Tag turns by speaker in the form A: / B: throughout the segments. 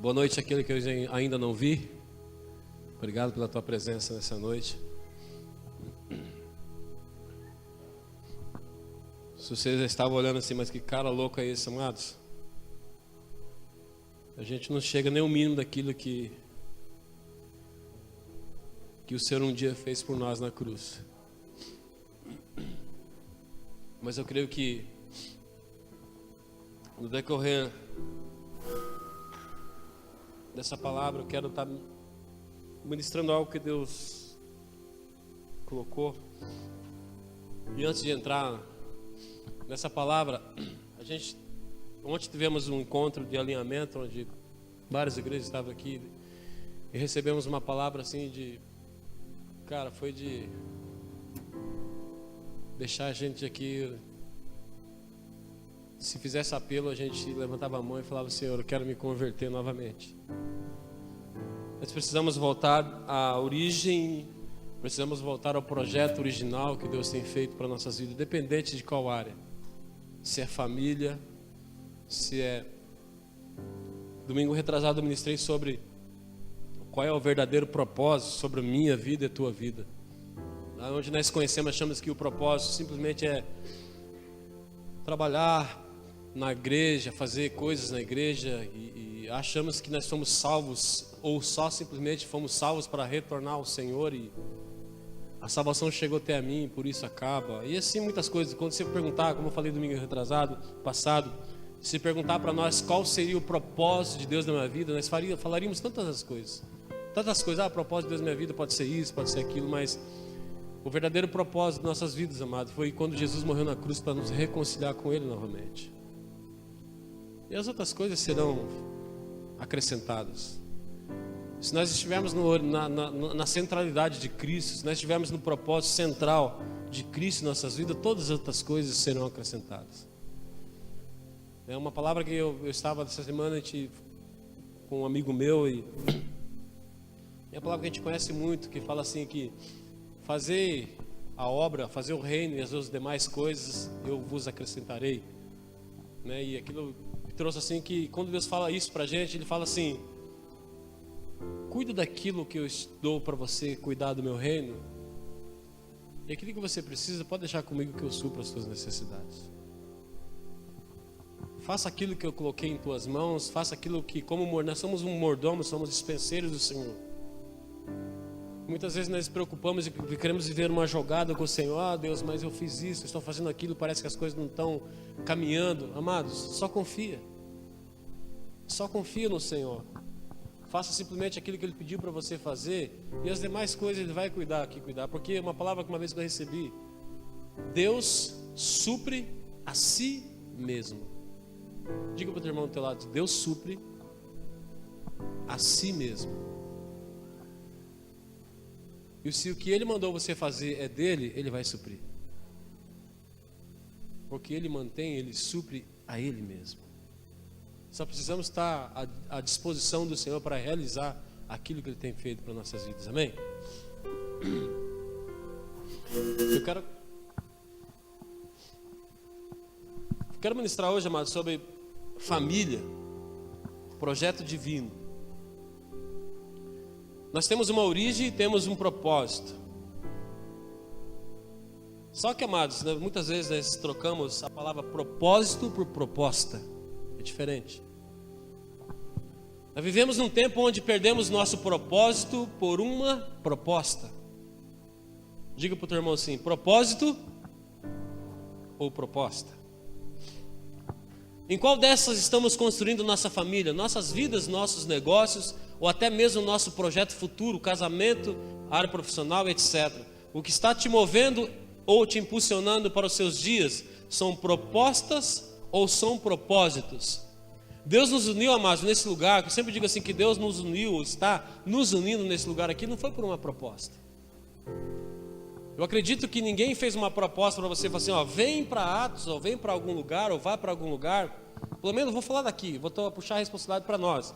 A: Boa noite àquele que eu ainda não vi. Obrigado pela tua presença nessa noite. Se vocês já estavam olhando assim, mas que cara louco é esse, amados? A gente não chega nem o mínimo daquilo que o Senhor um dia fez por nós na cruz. Mas eu creio que no decorrer dessa palavra eu quero estar ministrando algo que Deus colocou. E antes de entrar nessa palavra, ontem tivemos um encontro de alinhamento onde várias igrejas estavam aqui e recebemos uma palavra assim foi de deixar a gente aqui. Se fizesse apelo, a gente levantava a mão e falava: Senhor, eu quero me converter novamente. Nós precisamos voltar à origem, precisamos voltar ao projeto original que Deus tem feito para nossas vidas, independente de qual área. Se é família, se é... Domingo retrasado eu ministrei sobre qual é o verdadeiro propósito sobre a minha vida e a tua vida. Onde nós conhecemos, achamos que o propósito simplesmente é trabalhar na igreja, fazer coisas na igreja e achamos que nós somos salvos ou só simplesmente fomos salvos para retornar ao Senhor e a salvação chegou até a mim, por isso acaba. E assim muitas coisas. Quando você perguntar, como eu falei domingo passado, se perguntar para nós qual seria o propósito de Deus na minha vida, nós falaríamos tantas coisas. O propósito de Deus na minha vida pode ser isso, pode ser aquilo, mas o verdadeiro propósito de nossas vidas, amados, foi quando Jesus morreu na cruz para nos reconciliar com Ele novamente. E as outras coisas serão acrescentadas. Se nós estivermos na centralidade de Cristo, se nós estivermos no propósito central de Cristo em nossas vidas, todas as outras coisas serão acrescentadas. É uma palavra que eu estava essa semana com um amigo meu e é uma palavra que a gente conhece muito, que fala assim que fazer a obra, fazer o reino e as demais coisas eu vos acrescentarei, né? E aquilo trouxe assim que quando Deus fala isso pra gente, Ele fala assim: cuida daquilo que eu dou para você cuidar do meu reino, e aquilo que você precisa pode deixar comigo que eu supro as suas necessidades. Faça aquilo que eu coloquei em tuas mãos, faça aquilo que, nós somos um mordomo, somos dispenseiros do Senhor. Muitas vezes nós nos preocupamos e queremos viver uma jogada com o Senhor. Ah, Deus, mas eu fiz isso, estou fazendo aquilo, parece que as coisas não estão caminhando. Amados, só confia no Senhor. Faça simplesmente aquilo que Ele pediu para você fazer, e as demais coisas Ele vai cuidar, porque uma palavra que uma vez eu recebi: Deus supre a si mesmo. Diga para o teu irmão do teu lado: Deus supre a si mesmo. E se o que Ele mandou você fazer é dele, Ele vai suprir. Porque Ele mantém, Ele supre a Ele mesmo. Só precisamos estar à disposição do Senhor para realizar aquilo que Ele tem feito para nossas vidas. Amém? Eu quero ministrar hoje, amados, sobre família, projeto divino. Nós temos uma origem e temos um propósito. Só que, amados, muitas vezes nós trocamos a palavra propósito por proposta. É diferente. Nós vivemos num tempo onde perdemos nosso propósito por uma proposta. Diga para o teu irmão assim: propósito ou proposta? Em qual dessas estamos construindo nossa família, nossas vidas, nossos negócios, ou até mesmo nosso projeto futuro, casamento, área profissional, etc. O que está te movendo ou te impulsionando para os seus dias são propostas ou são propósitos? Deus nos uniu, amados, nesse lugar. Eu sempre digo assim que Deus nos uniu, está nos unindo nesse lugar aqui, não foi por uma proposta. Eu acredito que ninguém fez uma proposta para você, falar assim: ó, vem para Atos, ou vem para algum lugar, ou vá para algum lugar. Pelo menos vou falar daqui, vou puxar a responsabilidade para nós.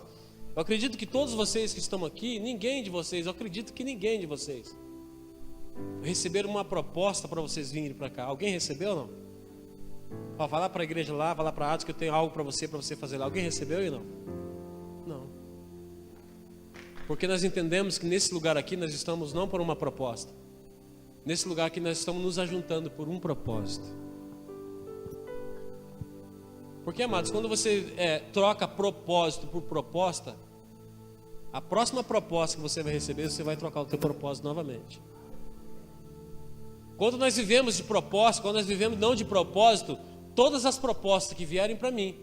A: Eu acredito que todos vocês que estão aqui, ninguém de vocês receberam uma proposta para vocês virem para cá. Alguém recebeu ou não? Ó, vai lá para a igreja lá, vai lá para Atos que eu tenho algo para você fazer lá. Alguém recebeu ou não? Não. Porque nós entendemos que nesse lugar aqui nós estamos não por uma proposta. Nesse lugar aqui nós estamos nos ajuntando por um propósito. Porque, amados, quando você troca propósito por proposta, a próxima proposta que você vai receber, você vai trocar o teu propósito novamente. Quando nós vivemos de propósito, quando nós vivemos não de propósito, todas as propostas que vierem para mim,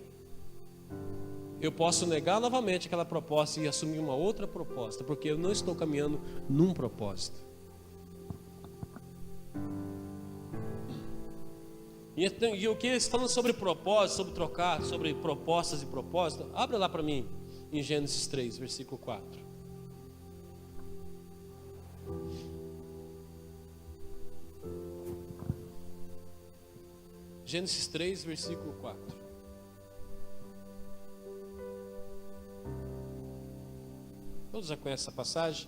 A: eu posso negar novamente aquela proposta e assumir uma outra proposta, porque eu não estou caminhando num propósito. E o que falando sobre propósito, sobre trocar, sobre propostas e propósito, abre lá para mim em Gênesis 3, versículo 4. Gênesis 3, versículo 4. Todos já conhecem essa passagem?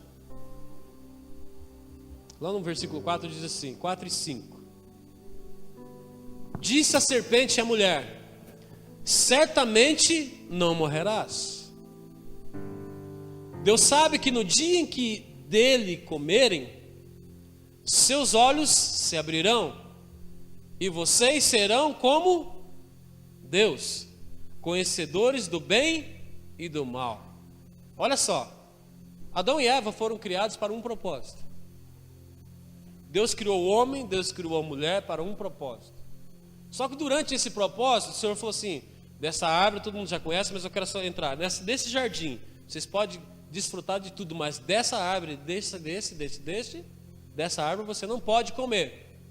A: Lá no versículo 4 diz assim, 4 e 5. Disse a serpente à mulher: certamente não morrerás. Deus sabe que no dia em que dele comerem, seus olhos se abrirão, e vocês serão como Deus, conhecedores do bem e do mal. Olha só, Adão e Eva foram criados para um propósito. Deus criou o homem, Deus criou a mulher para um propósito. Só que durante esse propósito, o Senhor falou assim: dessa árvore todo mundo já conhece, mas eu quero só entrar nesse jardim. Vocês podem desfrutar de tudo, mas dessa árvore, dessa árvore você não pode comer.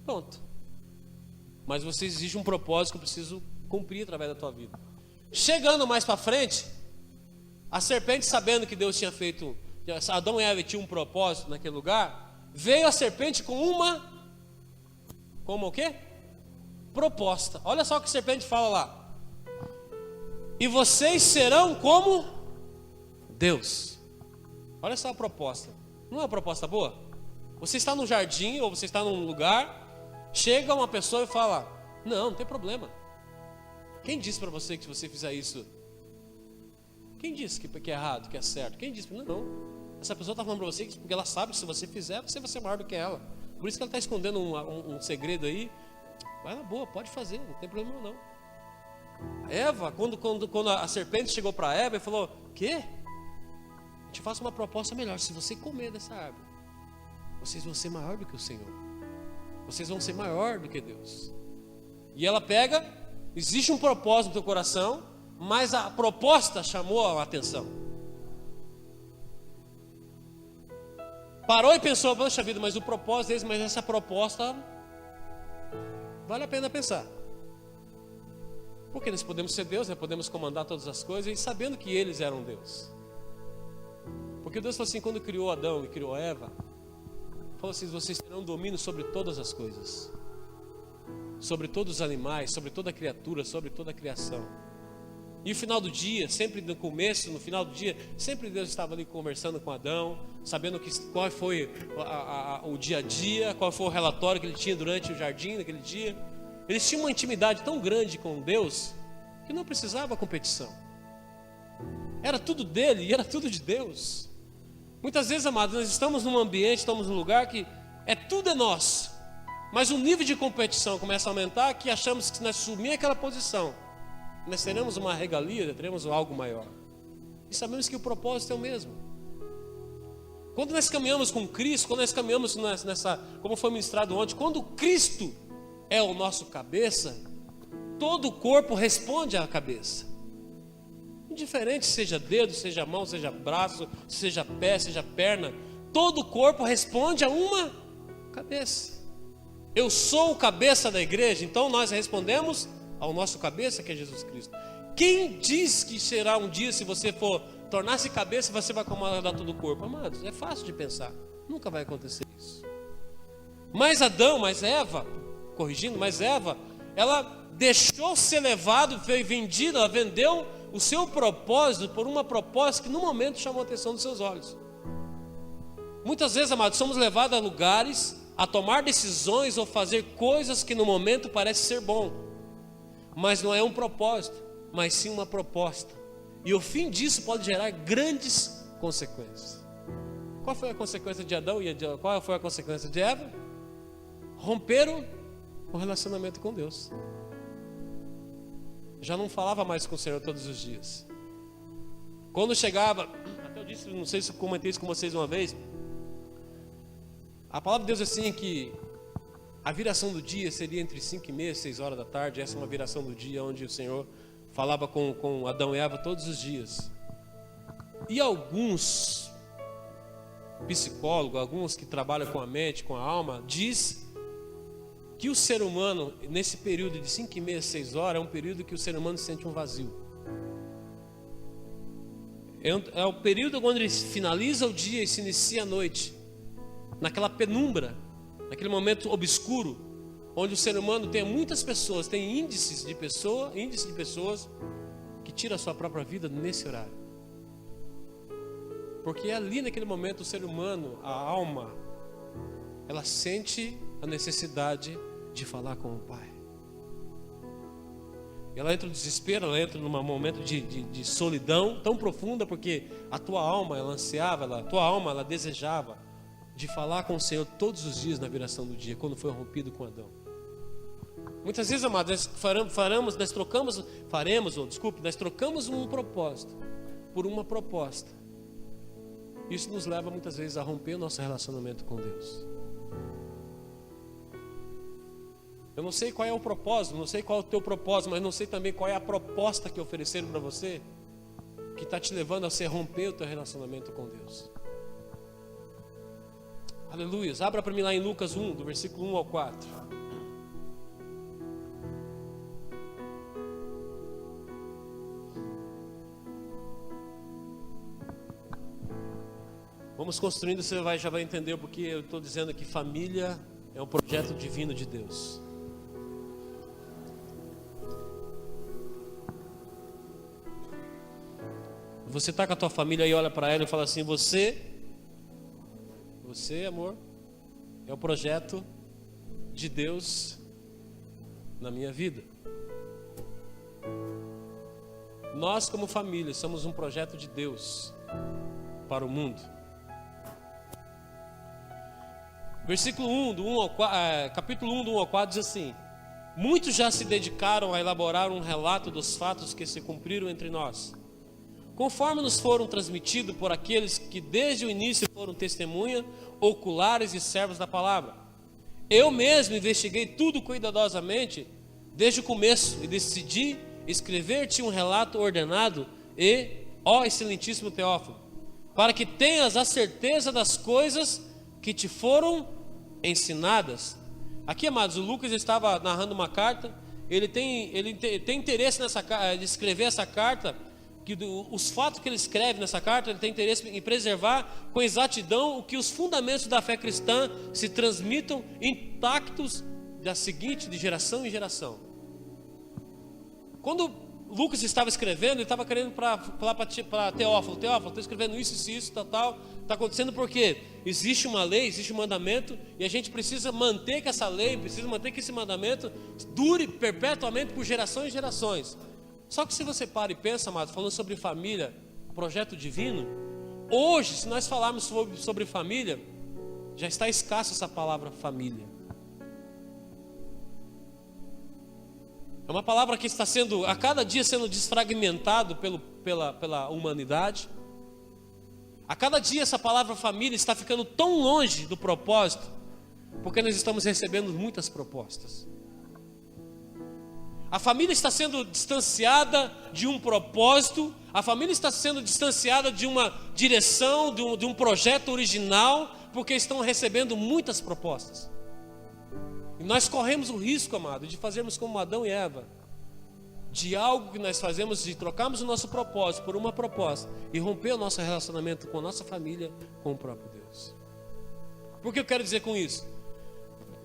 A: Pronto. Mas você exige um propósito que eu preciso cumprir através da tua vida. Chegando mais para frente, a serpente, sabendo que Deus tinha feito, Adão e Eva tinham um propósito naquele lugar, veio a serpente com o quê? Proposta. Olha só o que a serpente fala lá: e vocês serão como Deus. Olha só a proposta. Não é uma proposta boa? Você está num jardim ou você está num lugar, chega uma pessoa e fala: não tem problema. Quem disse para você que se você fizer isso? Quem disse que é errado, que é certo? Quem disse? Não. Essa pessoa está falando para você porque ela sabe que se você fizer, você vai ser maior do que ela. Por isso que ela está escondendo um segredo aí. Vai na boa, pode fazer, não tem problema não. Eva, quando a serpente chegou para Eva e falou: quê? Eu te faço uma proposta melhor. Se você comer dessa árvore, vocês vão ser maior do que o Senhor. Vocês vão ser maior do que Deus. E ela pega, existe um propósito no teu coração, mas a proposta chamou a atenção. Parou e pensou: poxa vida, mas o propósito deles, mas essa proposta vale a pena pensar. Porque nós podemos ser Deus, podemos comandar todas as coisas, e sabendo que eles eram Deus. Porque Deus falou assim, quando criou Adão e criou Eva, falou assim: vocês terão domínio sobre todas as coisas, sobre todos os animais, sobre toda a criatura, sobre toda a criação. E no final do dia, sempre no começo, no final do dia, sempre Deus estava ali conversando com Adão, sabendo qual foi o dia a dia, qual foi o relatório que ele tinha durante o jardim naquele dia. Eles tinham uma intimidade tão grande com Deus que não precisava competição. Era tudo dele e era tudo de Deus. Muitas vezes, amados, nós estamos num ambiente, estamos num lugar que tudo é nosso, mas o nível de competição começa a aumentar, que achamos que se nós assumir aquela posição, nós teremos uma regalia, teremos algo maior. E sabemos que o propósito é o mesmo. Quando nós caminhamos com Cristo, quando nós caminhamos como foi ministrado ontem, quando Cristo é o nosso cabeça, todo o corpo responde à cabeça. Indiferente seja dedo, seja mão, seja braço, seja pé, seja perna, todo o corpo responde a uma cabeça. Eu sou o cabeça da igreja, então nós respondemos ao nosso cabeça, que é Jesus Cristo. Quem diz que será um dia, se você for tornar-se cabeça, você vai comandar todo o corpo? Amados, é fácil de pensar, nunca vai acontecer isso. Mas Eva, ela deixou ser levado, foi vendida, ela vendeu o seu propósito por uma proposta que no momento chamou a atenção dos seus olhos. Muitas vezes, amados, somos levados a lugares, a tomar decisões ou fazer coisas que no momento parece ser bom, mas não é um propósito, mas sim uma proposta. E o fim disso pode gerar grandes consequência. Qual foi a consequência de Adão e qual foi a consequência de Eva? Romperam o relacionamento com Deus. Já não falava mais com o Senhor todos os dias. Quando chegava, até eu disse, não sei se eu comentei isso com vocês uma vez, a palavra de Deus é assim que a viração do dia seria entre 5h30 e 6 horas da tarde. Essa é uma viração do dia onde o Senhor falava com Adão e Eva todos os dias. E alguns psicólogos, alguns que trabalham com a mente, com a alma, diz que o ser humano, nesse período de 5h30 a 6 horas, é um período que o ser humano sente um vazio. É o período quando ele finaliza o dia e se inicia a noite, naquela penumbra, naquele momento obscuro, onde o ser humano tem muitas pessoas, tem índice de pessoas que tiram a sua própria vida nesse horário. Porque ali naquele momento o ser humano, a alma, ela sente a necessidade de falar com o Pai. Ela entra no desespero, ela entra num momento de solidão tão profunda, porque a tua alma, ela ansiava, a tua alma, ela desejava de falar com o Senhor todos os dias na viração do dia, quando foi rompido com Adão. Muitas vezes, amados, nós trocamos um propósito por uma proposta. Isso nos leva muitas vezes a romper o nosso relacionamento com Deus. Eu não sei qual é o propósito, não sei qual é o teu propósito, mas não sei também qual é a proposta que ofereceram para você, que está te levando a você romper o teu relacionamento com Deus. Aleluia. Abra para mim lá em Lucas 1, do versículo 1 ao 4. Vamos construindo, você já vai entender porque eu estou dizendo que família é um projeto divino de Deus. Você está com a tua família e olha para ela e fala assim: você, amor, é o projeto de Deus na minha vida. Nós como família somos um projeto de Deus para o mundo. Versículo 1, capítulo 1, do 1 ao 4 diz assim: muitos já se dedicaram a elaborar um relato dos fatos que se cumpriram entre nós, conforme nos foram transmitidos por aqueles que desde o início foram testemunha, oculares e servos da palavra. Eu mesmo investiguei tudo cuidadosamente desde o começo e decidi escrever-te um relato ordenado ó excelentíssimo Teófilo, para que tenhas a certeza das coisas que te foram ensinadas. Aqui, amados, o Lucas estava narrando uma carta. Ele tem interesse de escrever essa carta, que os fatos que ele escreve nessa carta, ele tem interesse em preservar com exatidão o que os fundamentos da fé cristã se transmitam intactos de geração em geração. Quando Lucas estava escrevendo, ele estava querendo falar para Teófilo: estou escrevendo isso, tal. Está acontecendo porque existe uma lei, existe um mandamento, e a gente precisa manter que essa lei, precisa manter que esse mandamento dure perpetuamente por gerações e gerações. Só que se você para e pensa, amado, falando sobre família, projeto divino, hoje, se nós falarmos sobre família, já está escassa essa palavra família. É uma palavra que está sendo, a cada dia, sendo desfragmentado pela humanidade. A cada dia essa palavra família está ficando tão longe do propósito, porque nós estamos recebendo muitas propostas. A família está sendo distanciada de um propósito, a família está sendo distanciada de uma direção, de um projeto original, porque estão recebendo muitas propostas. E nós corremos o risco, amado, de fazermos como Adão e Eva, de algo que nós fazemos, de trocarmos o nosso propósito por uma proposta e romper o nosso relacionamento com a nossa família, com o próprio Deus. Por que eu quero dizer com isso?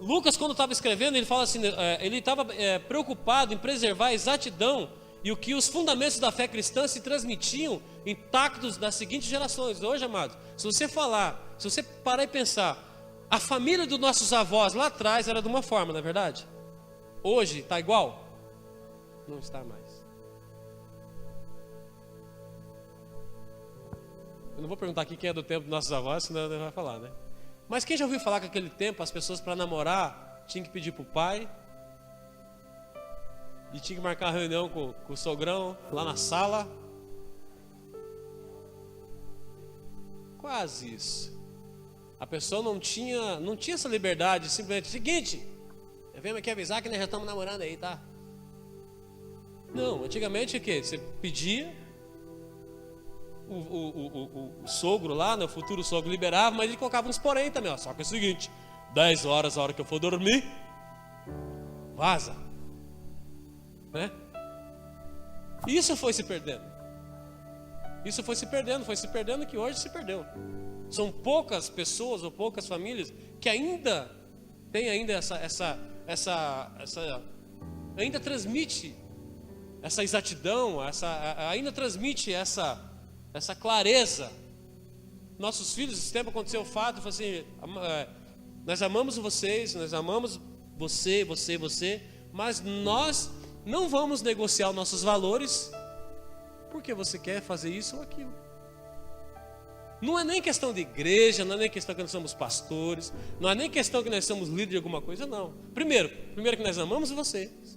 A: Lucas, quando estava escrevendo, ele fala assim, ele estava preocupado em preservar a exatidão e o que os fundamentos da fé cristã se transmitiam intactos das seguintes gerações. Hoje, amado, se você parar e pensar, a família dos nossos avós lá atrás era de uma forma, não é verdade? Hoje está igual? Não está mais. Eu não vou perguntar aqui quem é do tempo dos nossos avós, senão não vai falar, né? Mas quem já ouviu falar que naquele tempo as pessoas para namorar tinham que pedir pro pai e tinha que marcar uma reunião com o sogrão lá na sala? Quase isso. A pessoa não tinha essa liberdade, simplesmente, seguinte, eu venho aqui avisar que nós já estamos namorando aí, tá? Não, antigamente o quê? Você pedia, o sogro lá, né, o futuro sogro liberava, mas ele colocava uns porém também, ó. Só que é o seguinte, 10 horas, a hora que eu for dormir, vaza, né? Isso foi se perdendo. Isso foi se perdendo que hoje se perdeu. São poucas pessoas ou poucas famílias que ainda tem ainda transmite essa exatidão, ainda transmite essa clareza. Nossos filhos, esse tempo aconteceu o fato, assim, nós amamos vocês, nós amamos você, mas nós não vamos negociar os nossos valores porque você quer fazer isso ou aquilo. Não é nem questão de igreja, não é nem questão que nós somos pastores, não é nem questão que nós somos líderes de alguma coisa, não. Primeiro que nós amamos vocês.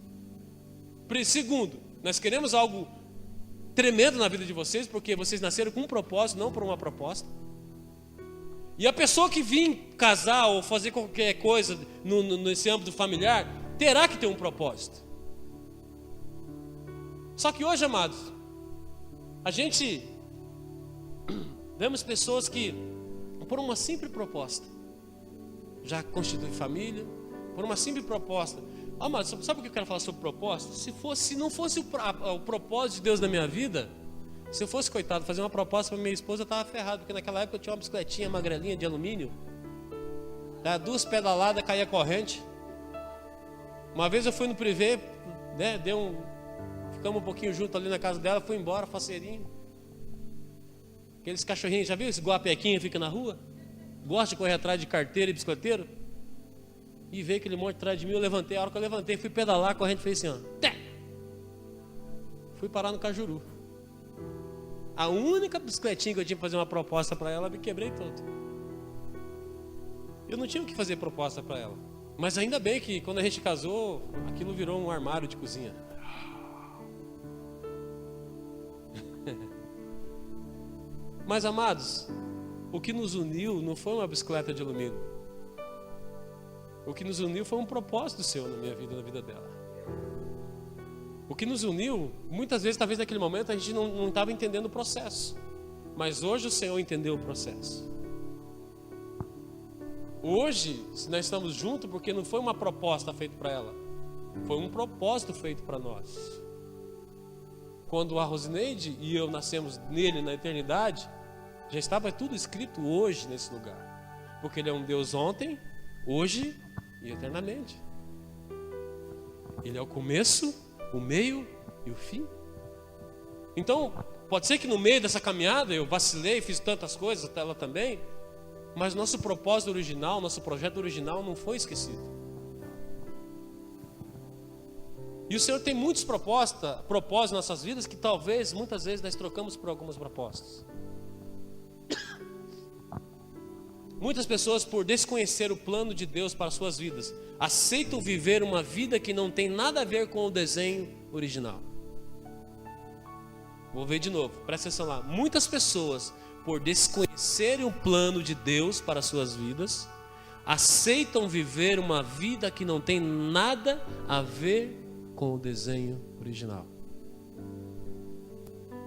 A: Segundo, nós queremos algo tremendo na vida de vocês, porque vocês nasceram com um propósito, não por uma proposta. E a pessoa que vir casar ou fazer qualquer coisa nesse âmbito familiar, terá que ter um propósito. Só que hoje, amados, a gente vemos pessoas que, por uma simples proposta, já constituem família, por uma simples proposta. Mas sabe o que eu quero falar sobre proposta? Se não fosse o propósito de Deus na minha vida, se eu fosse, coitado, fazer uma proposta para minha esposa, eu estava ferrado, porque naquela época eu tinha uma bicicletinha magrelinha de alumínio, dava 2 pedaladas, caía corrente. Uma vez eu fui no privê, né, ficamos um pouquinho junto ali na casa dela, fui embora, faceirinho. Aqueles cachorrinhos, já viu esse guapequinho que fica na rua? Gosta de correr atrás de carteira e bicicleteiro? E veio aquele monte atrás de mim, eu levantei, a hora que eu levantei, fui pedalar, a corrente fez assim, ó. Té! Fui parar no Cajuru. A única bicicletinha que eu tinha que fazer uma proposta para ela, me quebrei todo. Eu não tinha o que fazer proposta para ela. Mas ainda bem que quando a gente casou, aquilo virou um armário de cozinha. Mas, amados, o que nos uniu não foi uma bicicleta de alumínio. O que nos uniu foi um propósito seu na minha vida e na vida dela. O que nos uniu, muitas vezes, talvez naquele momento, a gente não estava entendendo o processo. Mas hoje o Senhor entendeu o processo. Hoje, nós estamos juntos porque não foi uma proposta feita para ela. Foi um propósito feito para nós. Quando a Rosineide e eu nascemos nele na eternidade, já estava tudo escrito hoje nesse lugar. Porque Ele é um Deus ontem, hoje e eternamente. Ele é o começo, o meio e o fim. Então, pode ser que no meio dessa caminhada eu vacilei, fiz tantas coisas, até ela também, mas nosso propósito original, nosso projeto original não foi esquecido. E o Senhor tem muitos propósitos em nossas vidas que talvez, muitas vezes, nós trocamos por algumas propostas. Muitas pessoas, por desconhecer o plano de Deus para suas vidas, aceitam viver uma vida que não tem nada a ver com o desenho original. Vou ver de novo, presta atenção lá. Muitas pessoas, por desconhecerem o plano de Deus para suas vidas, aceitam viver uma vida que não tem nada a ver com o desenho original.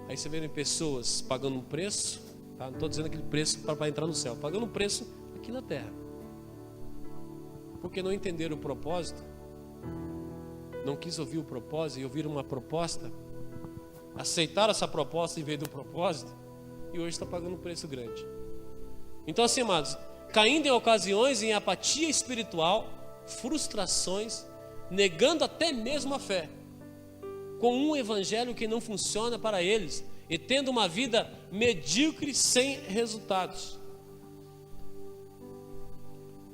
A: Aí você vê pessoas pagando um preço, tá? Não estou dizendo aquele preço para entrar no céu, pagando um preço aqui na terra, porque não entenderam o propósito, não quis ouvir o propósito e ouvir uma proposta, aceitaram essa proposta em vez do propósito, e hoje está pagando um preço grande. Então, assim, amados, caindo em ocasiões em apatia espiritual, frustrações, negando até mesmo a fé, com um evangelho que não funciona para eles, e tendo uma vida medíocre sem resultados.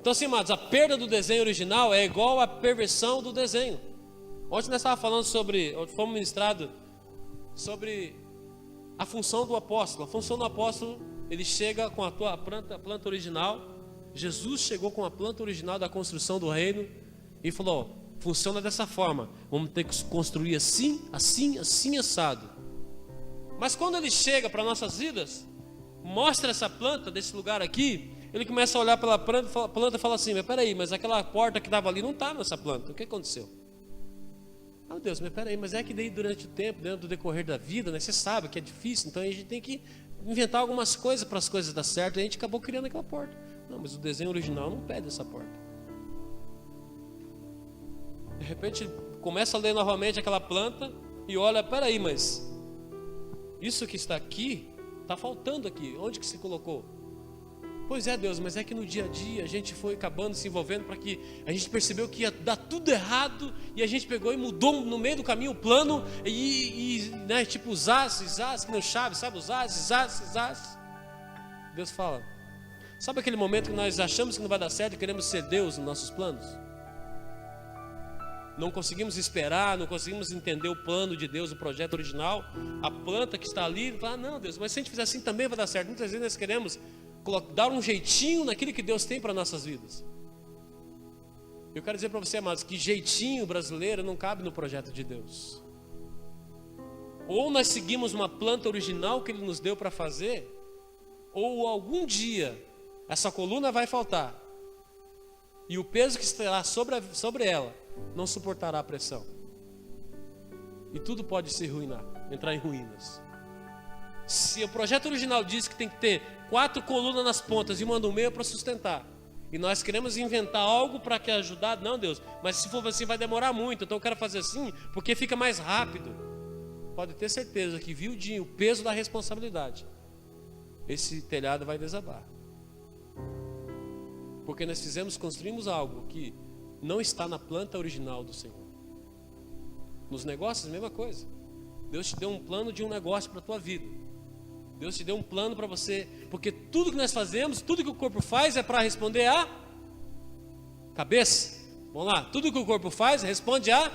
A: Então, assim, amados, a perda do desenho original é igual à perversão do desenho. Ontem nós estávamos falando fomos ministrados sobre a função do apóstolo. A função do apóstolo ele chega com a tua planta original. Jesus chegou com a planta original da construção do reino e falou: funciona dessa forma, vamos ter que construir assim, assim, assim, assado. Mas quando ele chega para nossas vidas, mostra essa planta desse lugar aqui, ele começa a olhar pela planta e fala assim: mas peraí, mas aquela porta que estava ali não está nessa planta, o que aconteceu? Meu Deus, mas peraí, mas é que daí durante o tempo, dentro do decorrer da vida, né, você sabe que é difícil, então a gente tem que inventar algumas coisas para as coisas dar certo, e a gente acabou criando aquela porta. Não, mas o desenho original não pede essa porta. De repente começa a ler novamente aquela planta e olha: peraí, mas isso que está aqui, está faltando aqui, onde que se colocou? Pois é, Deus, mas é que no dia a dia a gente foi acabando se envolvendo para que a gente percebeu que ia dar tudo errado, e a gente pegou e mudou no meio do caminho o plano, né, tipo os as, que não chave, sabe, os as. Deus fala: sabe aquele momento que nós achamos que não vai dar certo e queremos ser Deus nos nossos planos? Não conseguimos esperar, não conseguimos entender o plano de Deus, o projeto original, a planta que está ali, fala: não, Deus, mas se a gente fizer assim também vai dar certo. Muitas vezes nós queremos dar um jeitinho naquilo que Deus tem para nossas vidas. Eu quero dizer para você, amados, que jeitinho brasileiro não cabe no projeto de Deus. Ou nós seguimos uma planta original que Ele nos deu para fazer, ou algum dia essa coluna vai faltar, e o peso que estará sobre ela não suportará a pressão, e tudo pode se ruinar, entrar em ruínas. Se o projeto original diz que tem que ter 4 colunas nas pontas e uma no meio para sustentar, e nós queremos inventar algo para que ajudar, não, Deus, mas se for assim vai demorar muito, então eu quero fazer assim porque fica mais rápido. Pode ter certeza que, viu o peso da responsabilidade, esse telhado vai desabar, porque nós construímos algo que não está na planta original do Senhor. Nos negócios, a mesma coisa. Deus te deu um plano de um negócio para a tua vida. Deus te deu um plano para você, porque tudo que nós fazemos, tudo que o corpo faz é para responder à cabeça. Vamos lá, tudo que o corpo faz responde à.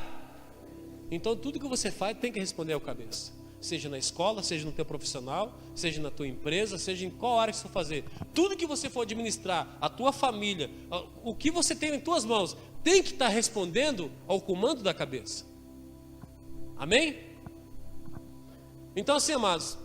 A: Então tudo que você faz tem que responder ao cabeça. Seja na escola, seja no teu profissional, seja na tua empresa, seja em qual área que você for fazer. Tudo que você for administrar, a tua família, o que você tem em tuas mãos, tem que estar respondendo ao comando da cabeça. Amém? Então assim, amados,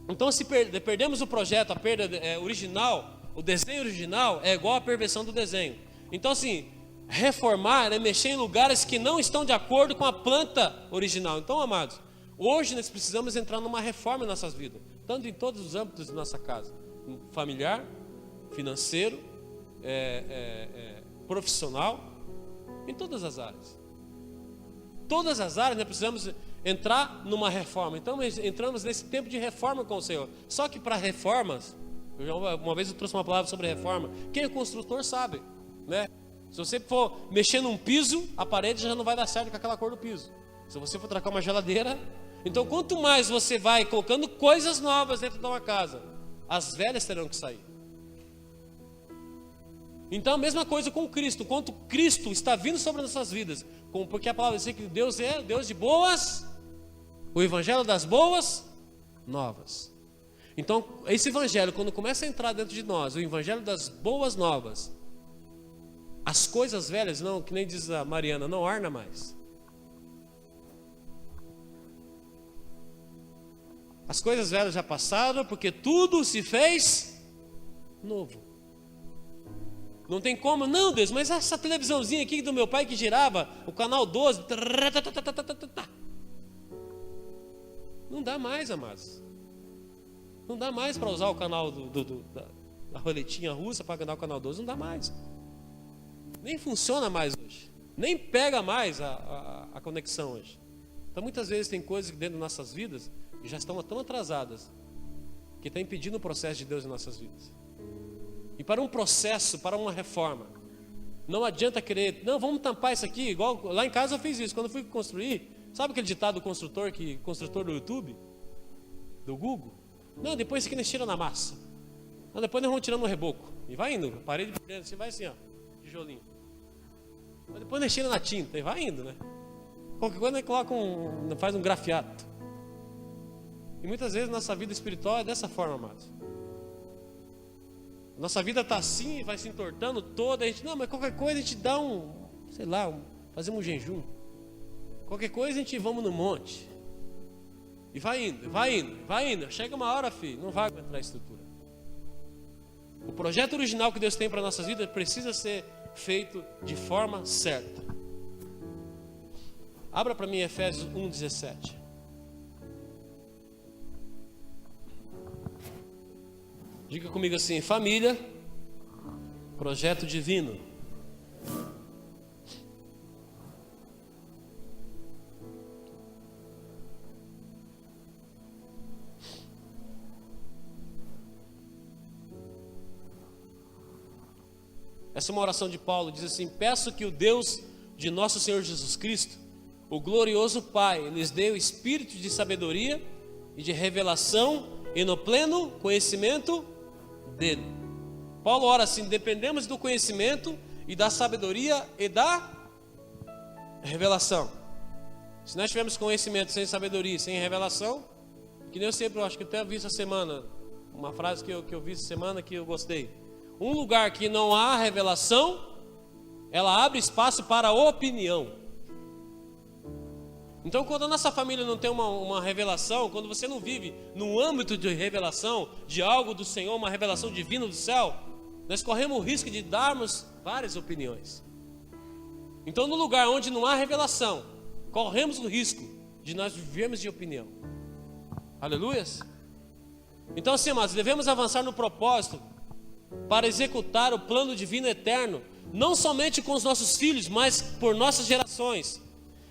A: então se perdemos o projeto, a perda original, o desenho original é igual à perversão do desenho. Então assim, reformar é mexer em lugares que não estão de acordo com a planta original. Então, amados, hoje nós precisamos entrar numa reforma em nossas vidas, tanto em todos os âmbitos de nossa casa: familiar, financeiro, profissional, em todas as áreas. Todas as áreas nós precisamos entrar numa reforma. Então nós entramos nesse tempo de reforma com o Senhor. Só que para reformas, uma vez eu trouxe uma palavra sobre reforma, quem é construtor sabe, né? Se você for mexer num piso, a parede já não vai dar certo com aquela cor do piso. Se você for trocar uma geladeira, então quanto mais você vai colocando coisas novas dentro de uma casa, as velhas terão que sair. Então a mesma coisa com Cristo. Quanto Cristo está vindo sobre nossas vidas, porque a palavra diz que Deus é Deus de boas, o evangelho das boas novas. Então esse evangelho, quando começa a entrar dentro de nós, o evangelho das boas novas, as coisas velhas, não, que nem diz a Mariana, não orna mais. As coisas velhas já passaram, porque tudo se fez novo. Não tem como, não, Deus, mas essa televisãozinha aqui do meu pai que girava, o canal 12, não dá mais, amados. Não dá mais para usar o canal da roletinha russa para ganhar o canal 12, não dá mais. Nem funciona mais hoje, nem pega mais a conexão hoje. Então muitas vezes tem coisas dentro das nossas vidas que já estão tão atrasadas, que está impedindo o processo de Deus em nossas vidas. E para um processo, para uma reforma, não adianta querer, não, vamos tampar isso aqui, igual lá em casa eu fiz isso, quando eu fui construir, sabe aquele ditado do construtor do YouTube, do Google? Não, depois isso aqui nós tira na massa, não, depois nós vamos tirando no reboco, e vai indo, parede por dentro, você vai assim, ó, tijolinho, mas depois nós tira na tinta, e vai indo, né? Qualquer coisa nós coloca faz um grafiato. E muitas vezes nossa vida espiritual é dessa forma, amados. Nossa vida está assim, vai se entortando toda. A gente, não, mas qualquer coisa a gente dá fazemos um jejum. Qualquer coisa a gente vamos no monte. E vai indo, vai indo, vai indo. Chega uma hora, filho, não vai aguentar a estrutura. O projeto original que Deus tem para nossas vidas precisa ser feito de forma certa. Abra para mim Efésios 1:17. Diga comigo assim: família, projeto divino. Essa é uma oração de Paulo, diz assim: peço que o Deus de nosso Senhor Jesus Cristo, o glorioso Pai, lhes dê o espírito de sabedoria e de revelação e no pleno conhecimento dele. Paulo ora assim: dependemos do conhecimento e da sabedoria e da revelação. Se nós tivermos conhecimento sem sabedoria, sem revelação, que nem eu sempre, acho que até vi essa semana, uma frase que eu vi essa semana que eu gostei. Um lugar que não há revelação, ela abre espaço para a opinião. Então, quando a nossa família não tem uma revelação, quando você não vive no âmbito de revelação, de algo do Senhor, uma revelação divina do céu, nós corremos o risco de darmos várias opiniões. Então, no lugar onde não há revelação, corremos o risco de nós vivermos de opinião. Aleluias? Então, assim, amados, devemos avançar no propósito para executar o plano divino eterno, não somente com os nossos filhos, mas por nossas gerações,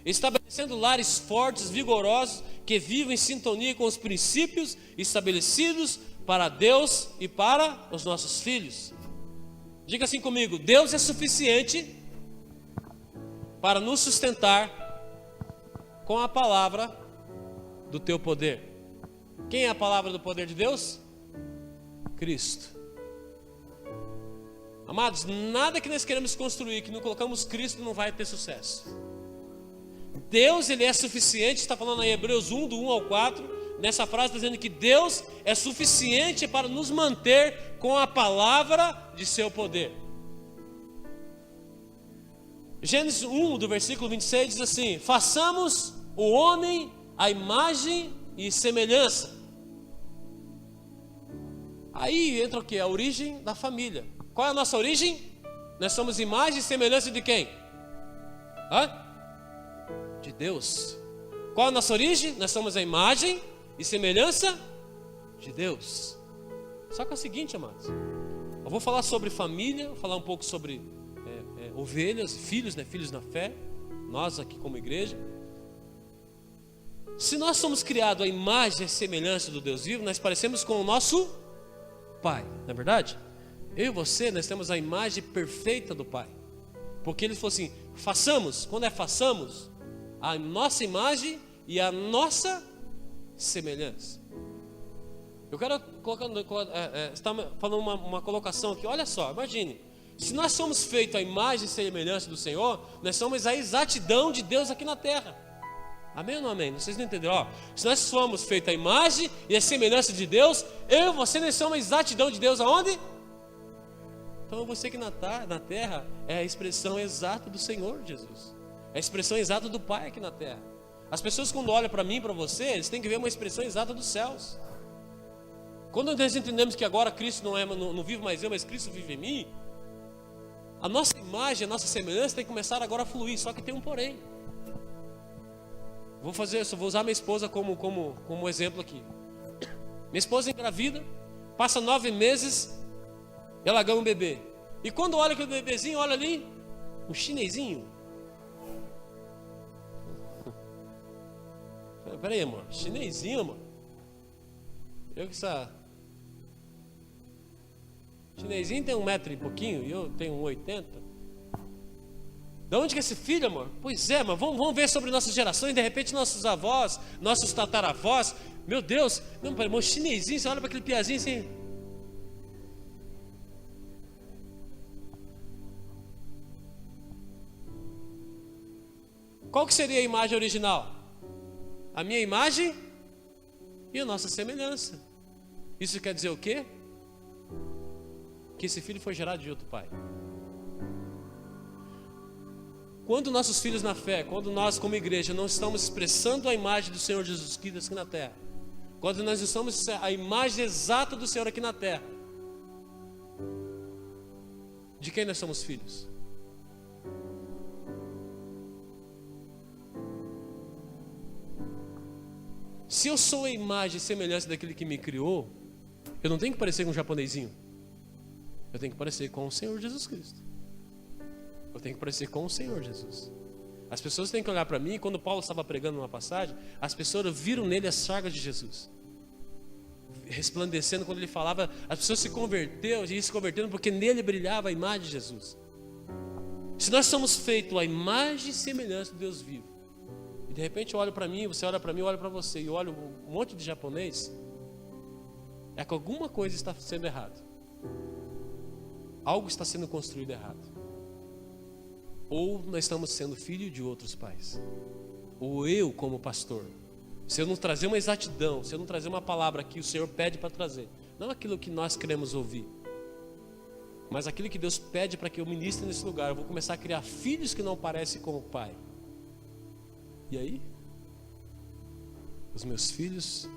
A: estabelecendo lares fortes, vigorosos, que vivam em sintonia com os princípios estabelecidos para Deus e para os nossos filhos. Diga assim comigo: Deus é suficiente para nos sustentar com a palavra do teu poder. Quem é a palavra do poder de Deus? Cristo. Amados, nada que nós queremos construir, que não colocamos Cristo, não vai ter sucesso. Deus, Ele é suficiente, está falando em Hebreus 1, do 1 ao 4, nessa frase está dizendo que Deus é suficiente para nos manter com a palavra de seu poder. Gênesis 1, do versículo 26, diz assim: façamos o homem à imagem e semelhança. Aí entra o que? A origem da família. Qual é a nossa origem? Nós somos imagem e semelhança de quem? De Deus. Qual é a nossa origem? Nós somos a imagem e semelhança de Deus. Só que é o seguinte, amados, eu vou falar sobre família, vou falar um pouco sobre ovelhas, filhos, né? Filhos na fé, nós aqui como igreja. Se nós somos criados à imagem e semelhança do Deus vivo, nós parecemos com o nosso Pai, não é verdade? Eu e você, nós temos a imagem perfeita do Pai. Porque Ele falou assim: façamos, quando é façamos, a nossa imagem e a nossa semelhança. Eu quero colocar, está falando uma colocação aqui, olha só, imagine. Se nós somos feitos à imagem e semelhança do Senhor, nós somos a exatidão de Deus aqui na terra. Amém ou não amém? Vocês não entenderam? Se nós somos feitos à imagem e a semelhança de Deus, eu e você, nós somos a exatidão de Deus aonde? Então você que na terra é a expressão exata do Senhor Jesus. É a expressão exata do Pai aqui na terra. As pessoas quando olham para mim e para você, eles têm que ver uma expressão exata dos céus. Quando nós entendemos que agora Cristo não vive mais eu, mas Cristo vive em mim, a nossa imagem, a nossa semelhança tem que começar agora a fluir, só que tem um porém. Vou usar minha esposa como exemplo aqui. Minha esposa engravida, passa 9 meses, ela ganha um bebê. E quando olha aquele bebezinho, olha ali, um chinesinho. Peraí, amor, chinesinho, amor. Eu que essa... Chinesinho tem 1 metro e pouquinho, e eu tenho 1,80. De onde que é esse filho, amor? Pois é, mas vamos ver sobre nossas gerações. De repente nossos avós, nossos tataravós. Meu Deus, não, peraí, amor, chinesinho, você olha para aquele piazinho assim. Qual que seria a imagem original? A minha imagem e a nossa semelhança. Isso quer dizer o quê? que esse filho foi gerado de outro pai. Quando nossos filhos na fé, quando nós como igreja não estamos expressando a imagem do Senhor Jesus Cristo aqui na terra, quando nós estamos a imagem exata do Senhor aqui na terra, de quem nós somos filhos? Se eu sou a imagem e semelhança daquele que me criou, eu não tenho que parecer com um japonesinho. Eu tenho que parecer com o Senhor Jesus Cristo. Eu tenho que parecer com o Senhor Jesus. As pessoas têm que olhar para mim. Quando Paulo estava pregando numa passagem, as pessoas viram nele as chagas de Jesus, resplandecendo quando ele falava. As pessoas se converteram porque nele brilhava a imagem de Jesus. Se nós somos feitos a imagem e semelhança do Deus vivo, e de repente eu olho para mim, você olha para mim, eu olho para você, e eu olho um monte de japonês, é que alguma coisa está sendo errada. Algo está sendo construído errado. Ou nós estamos sendo filho de outros pais. Ou eu como pastor, se eu não trazer uma exatidão, se eu não trazer uma palavra que o Senhor pede para trazer, não aquilo que nós queremos ouvir, mas aquilo que Deus pede para que eu ministre nesse lugar, eu vou começar a criar filhos que não parecem com o pai. E aí? Os meus filhos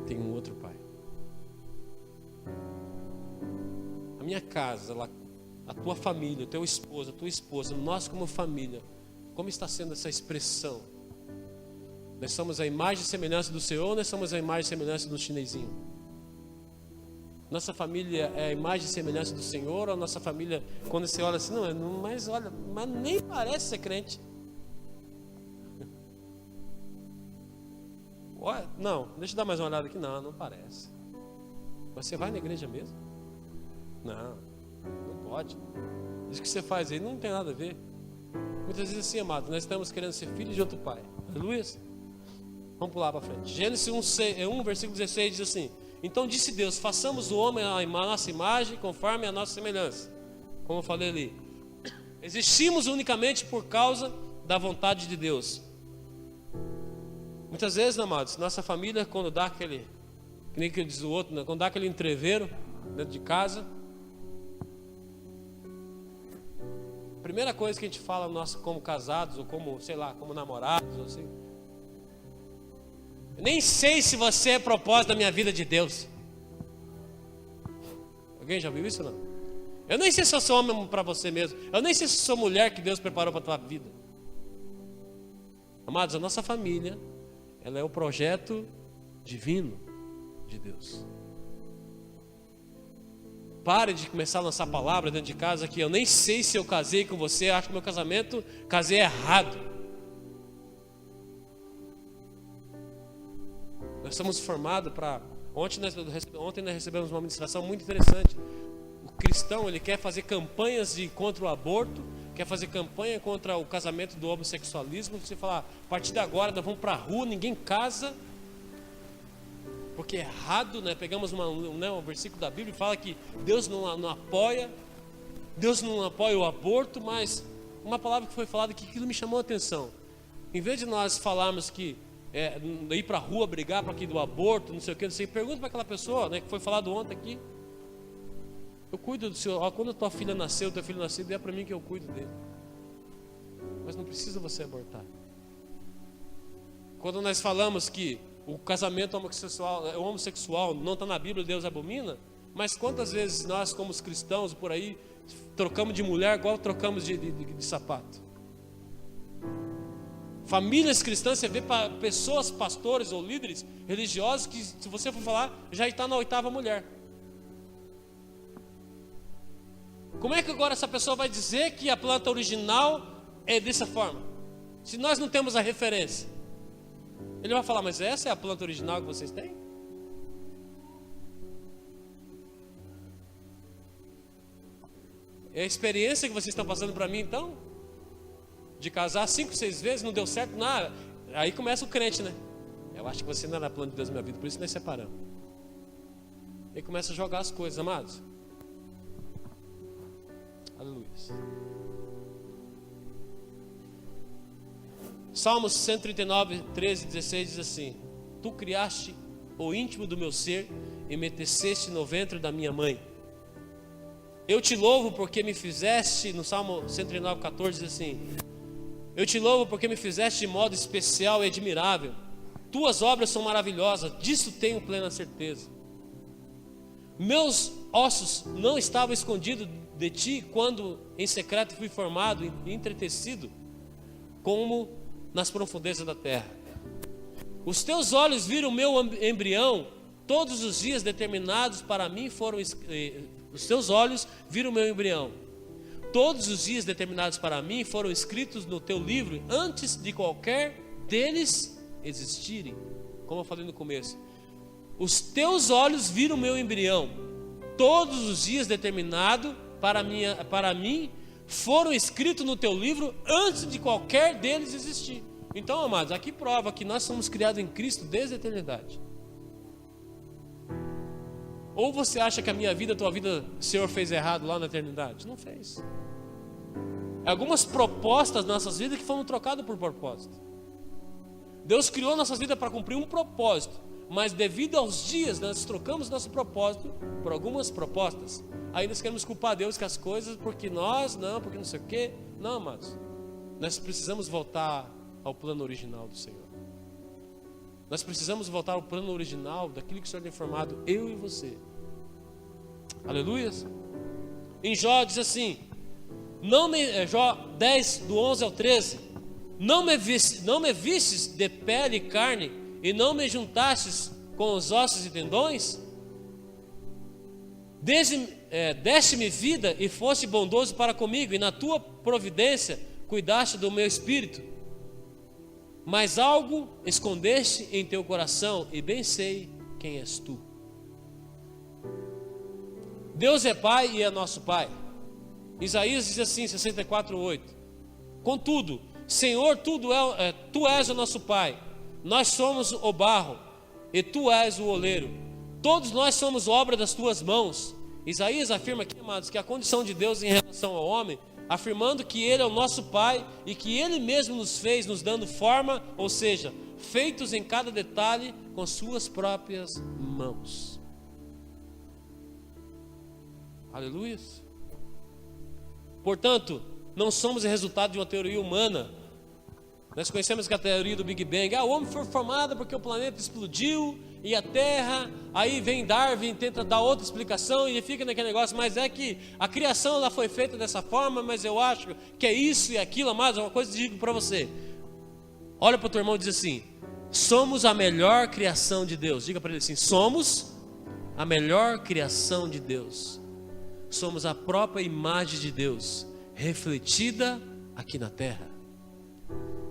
A: têm um outro pai. A minha casa, a tua família, o teu esposo, a tua esposa, nós como família, como está sendo essa expressão? Nós somos a imagem e semelhança do Senhor, ou nós somos a imagem e semelhança do chinesinho? Nossa família é a imagem e semelhança do Senhor, ou a nossa família, quando você olha assim, mas nem parece ser crente. Não, deixa eu dar mais uma olhada aqui. Não parece. Mas você vai na igreja mesmo? Não pode. Isso que você faz aí não tem nada a ver. Muitas vezes assim, amado, nós estamos querendo ser filhos de outro pai. Aleluia. Vamos pular para frente. Gênesis 1, versículo 16 diz assim: então disse Deus, façamos o homem à nossa imagem, conforme a nossa semelhança. Como eu falei ali, existimos unicamente por causa da vontade de Deus. Muitas vezes, amados, nossa família, quando dá aquele, que nem que diz o outro, né? Quando dá aquele entreveiro dentro de casa, a primeira coisa que a gente fala nós como casados, ou como, sei lá, como namorados, ou assim, eu nem sei se você é propósito da minha vida de Deus. Alguém já viu isso ou não? Eu nem sei se eu sou homem para você mesmo. Eu nem sei se eu sou mulher que Deus preparou para a tua vida. Amados, a nossa família, ela é o projeto divino de Deus. Pare de começar a lançar palavras dentro de casa que eu nem sei se eu casei com você, acho que meu casamento, casei errado. Nós somos formados para... Ontem nós recebemos uma ministração muito interessante. O cristão, ele quer fazer campanhas contra o aborto, quer fazer campanha contra o casamento do homossexualismo. Você fala, a partir de agora nós vamos para a rua, ninguém casa, porque é errado, né? Pegamos um versículo da Bíblia e fala que Deus não apoia o aborto, mas uma palavra que foi falada que aquilo me chamou a atenção. Em vez de nós falarmos que ir para a rua brigar para aqui do aborto, não sei o que, pergunta para aquela pessoa, né, que foi falado ontem aqui. Eu cuido do seu, quando tua filha nasceu, teu filho nasceu, é para mim que eu cuido dele. Mas não precisa você abortar. Quando nós falamos que o casamento homossexual não está na Bíblia, Deus abomina, mas quantas vezes nós, como os cristãos por aí, trocamos de mulher igual trocamos de sapato? Famílias cristãs, você vê pessoas, pastores ou líderes religiosos que, se você for falar, já está na 8ª mulher. Como é que agora essa pessoa vai dizer que a planta original é dessa forma? Se nós não temos a referência. Ele vai falar, mas essa é a planta original que vocês têm? É a experiência que vocês estão passando para mim então? De casar 5, 6 vezes, não deu certo, nada. Aí começa o crente, né? Eu acho que você não era plano de Deus na minha vida, por isso nós separamos. Ele começa a jogar as coisas, amados. Aleluia. Salmos 139, 13, 16 diz assim: tu criaste o íntimo do meu ser e me teceste no ventre da minha mãe. Eu te louvo porque me fizeste, no Salmo 139, 14, diz assim: eu te louvo porque me fizeste de modo especial e admirável. Tuas obras são maravilhosas, disso tenho plena certeza. Meus ossos não estavam escondidos de ti quando em secreto fui formado e entretecido, como nas profundezas da terra. Os teus olhos viram o meu embrião, todos os dias determinados para mim foram... Os teus olhos viram o meu embrião. Todos os dias determinados para mim foram escritos no teu livro antes de qualquer deles existirem. Como eu falei no começo. Os teus olhos viram o meu embrião. Todos os dias determinados para mim foram escritos no teu livro antes de qualquer deles existir. Então, amados, aqui prova que nós somos criados em Cristo desde a eternidade. Ou você acha que a minha vida, a tua vida, o Senhor fez errado lá na eternidade? Não fez. Algumas propostas nas nossas vidas que foram trocadas por propósito. Deus criou nossas vidas para cumprir um propósito, mas devido aos dias nós trocamos nosso propósito por algumas propostas. Aí nós queremos culpar Deus que as coisas, porque nós não, porque não sei o quê. Não, amados, nós precisamos voltar ao plano original do Senhor. Nós precisamos voltar ao plano original daquilo que o Senhor tem formado, eu e você. Aleluia. Em Jó diz assim, Jó 10, do 11 ao 13: não me vistes de pele e carne, e não me juntastes com os ossos e tendões? Deste-me vida e foste bondoso para comigo, e na tua providência cuidaste do meu espírito. Mas algo escondeste em teu coração, e bem sei quem és tu. Deus é Pai e é nosso Pai. Isaías diz assim, 64:8: contudo, Senhor, tu és o nosso Pai, nós somos o barro, e tu és o oleiro, todos nós somos obra das tuas mãos. Isaías afirma aqui, amados, que a condição de Deus em relação ao homem, afirmando que Ele é o nosso Pai e que Ele mesmo nos fez, nos dando forma, ou seja, feitos em cada detalhe com suas próprias mãos. Aleluia. Portanto, não somos o resultado de uma teoria humana. Nós conhecemos que a teoria do Big Bang, o homem foi formado porque o planeta explodiu e a Terra, aí vem Darwin, tenta dar outra explicação e fica naquele negócio, mas é que a criação ela foi feita dessa forma, mas eu acho que é isso e aquilo. Mas uma coisa eu digo para você, olha para o teu irmão e diz assim: somos a melhor criação de Deus. Diga para ele assim: somos a melhor criação de Deus. Somos a própria imagem de Deus refletida aqui na terra.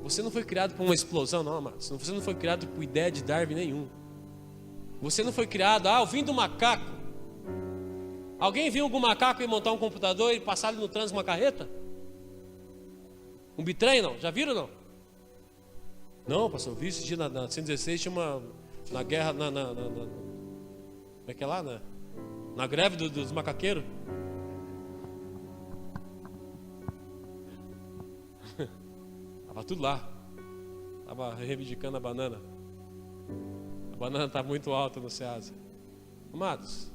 A: Você não foi criado por uma explosão, não, amados. Você não foi criado por ideia de Darwin nenhum. Você não foi criado, eu vim do macaco. Alguém viu algum macaco ir montar um computador e passar ali no trânsito uma carreta? Um bitrem, não? Já viram, não? Não, pastor, eu vi esse dia na 116, tinha uma... Na guerra, como é que é lá, né? Na greve dos macaqueiros. Estava tudo lá. Estava reivindicando a banana. A banana está muito alta no Ceasa. Amados,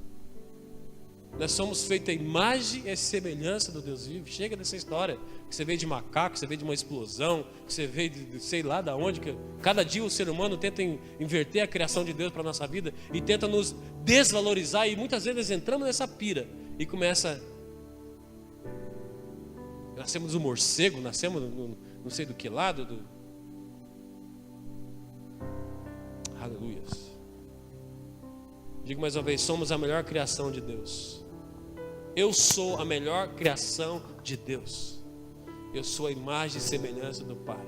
A: nós somos feitos a imagem e semelhança do Deus vivo. Chega dessa história que você veio de macaco, que você veio de uma explosão, que você veio de sei lá da onde. Que cada dia o ser humano tenta inverter a criação de Deus para a nossa vida e tenta nos desvalorizar. E muitas vezes entramos nessa pira e começa... Nascemos do morcego, nascemos não sei do que lado. Aleluia. Digo mais uma vez, somos a melhor criação de Deus. Eu sou a melhor criação de Deus. Eu sou a imagem e semelhança do Pai.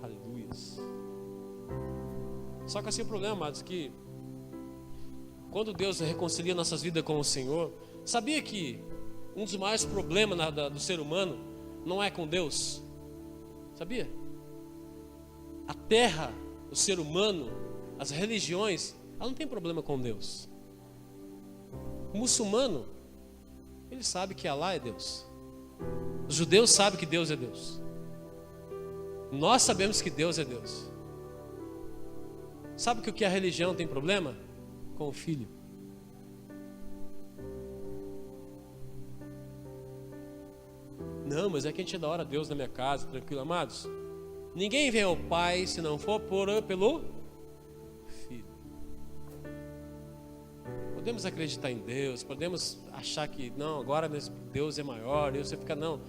A: Aleluia. Só que assim o problema, amados, que quando Deus reconcilia nossas vidas com o Senhor, sabia que um dos maiores problemas do ser humano não é com Deus? Sabia? A terra, o ser humano, as religiões, ela não tem problema com Deus. O muçulmano, ele sabe que Alá é Deus. Os judeus sabem que Deus é Deus. Nós sabemos que Deus é Deus. Sabe o que a religião tem problema? Com o Filho. Não, mas é que a gente adora a Deus na minha casa, tranquilo, amados. Ninguém vem ao Pai se não for pelo Filho. Podemos acreditar em Deus, podemos achar que não, agora Deus é maior, e você fica, não,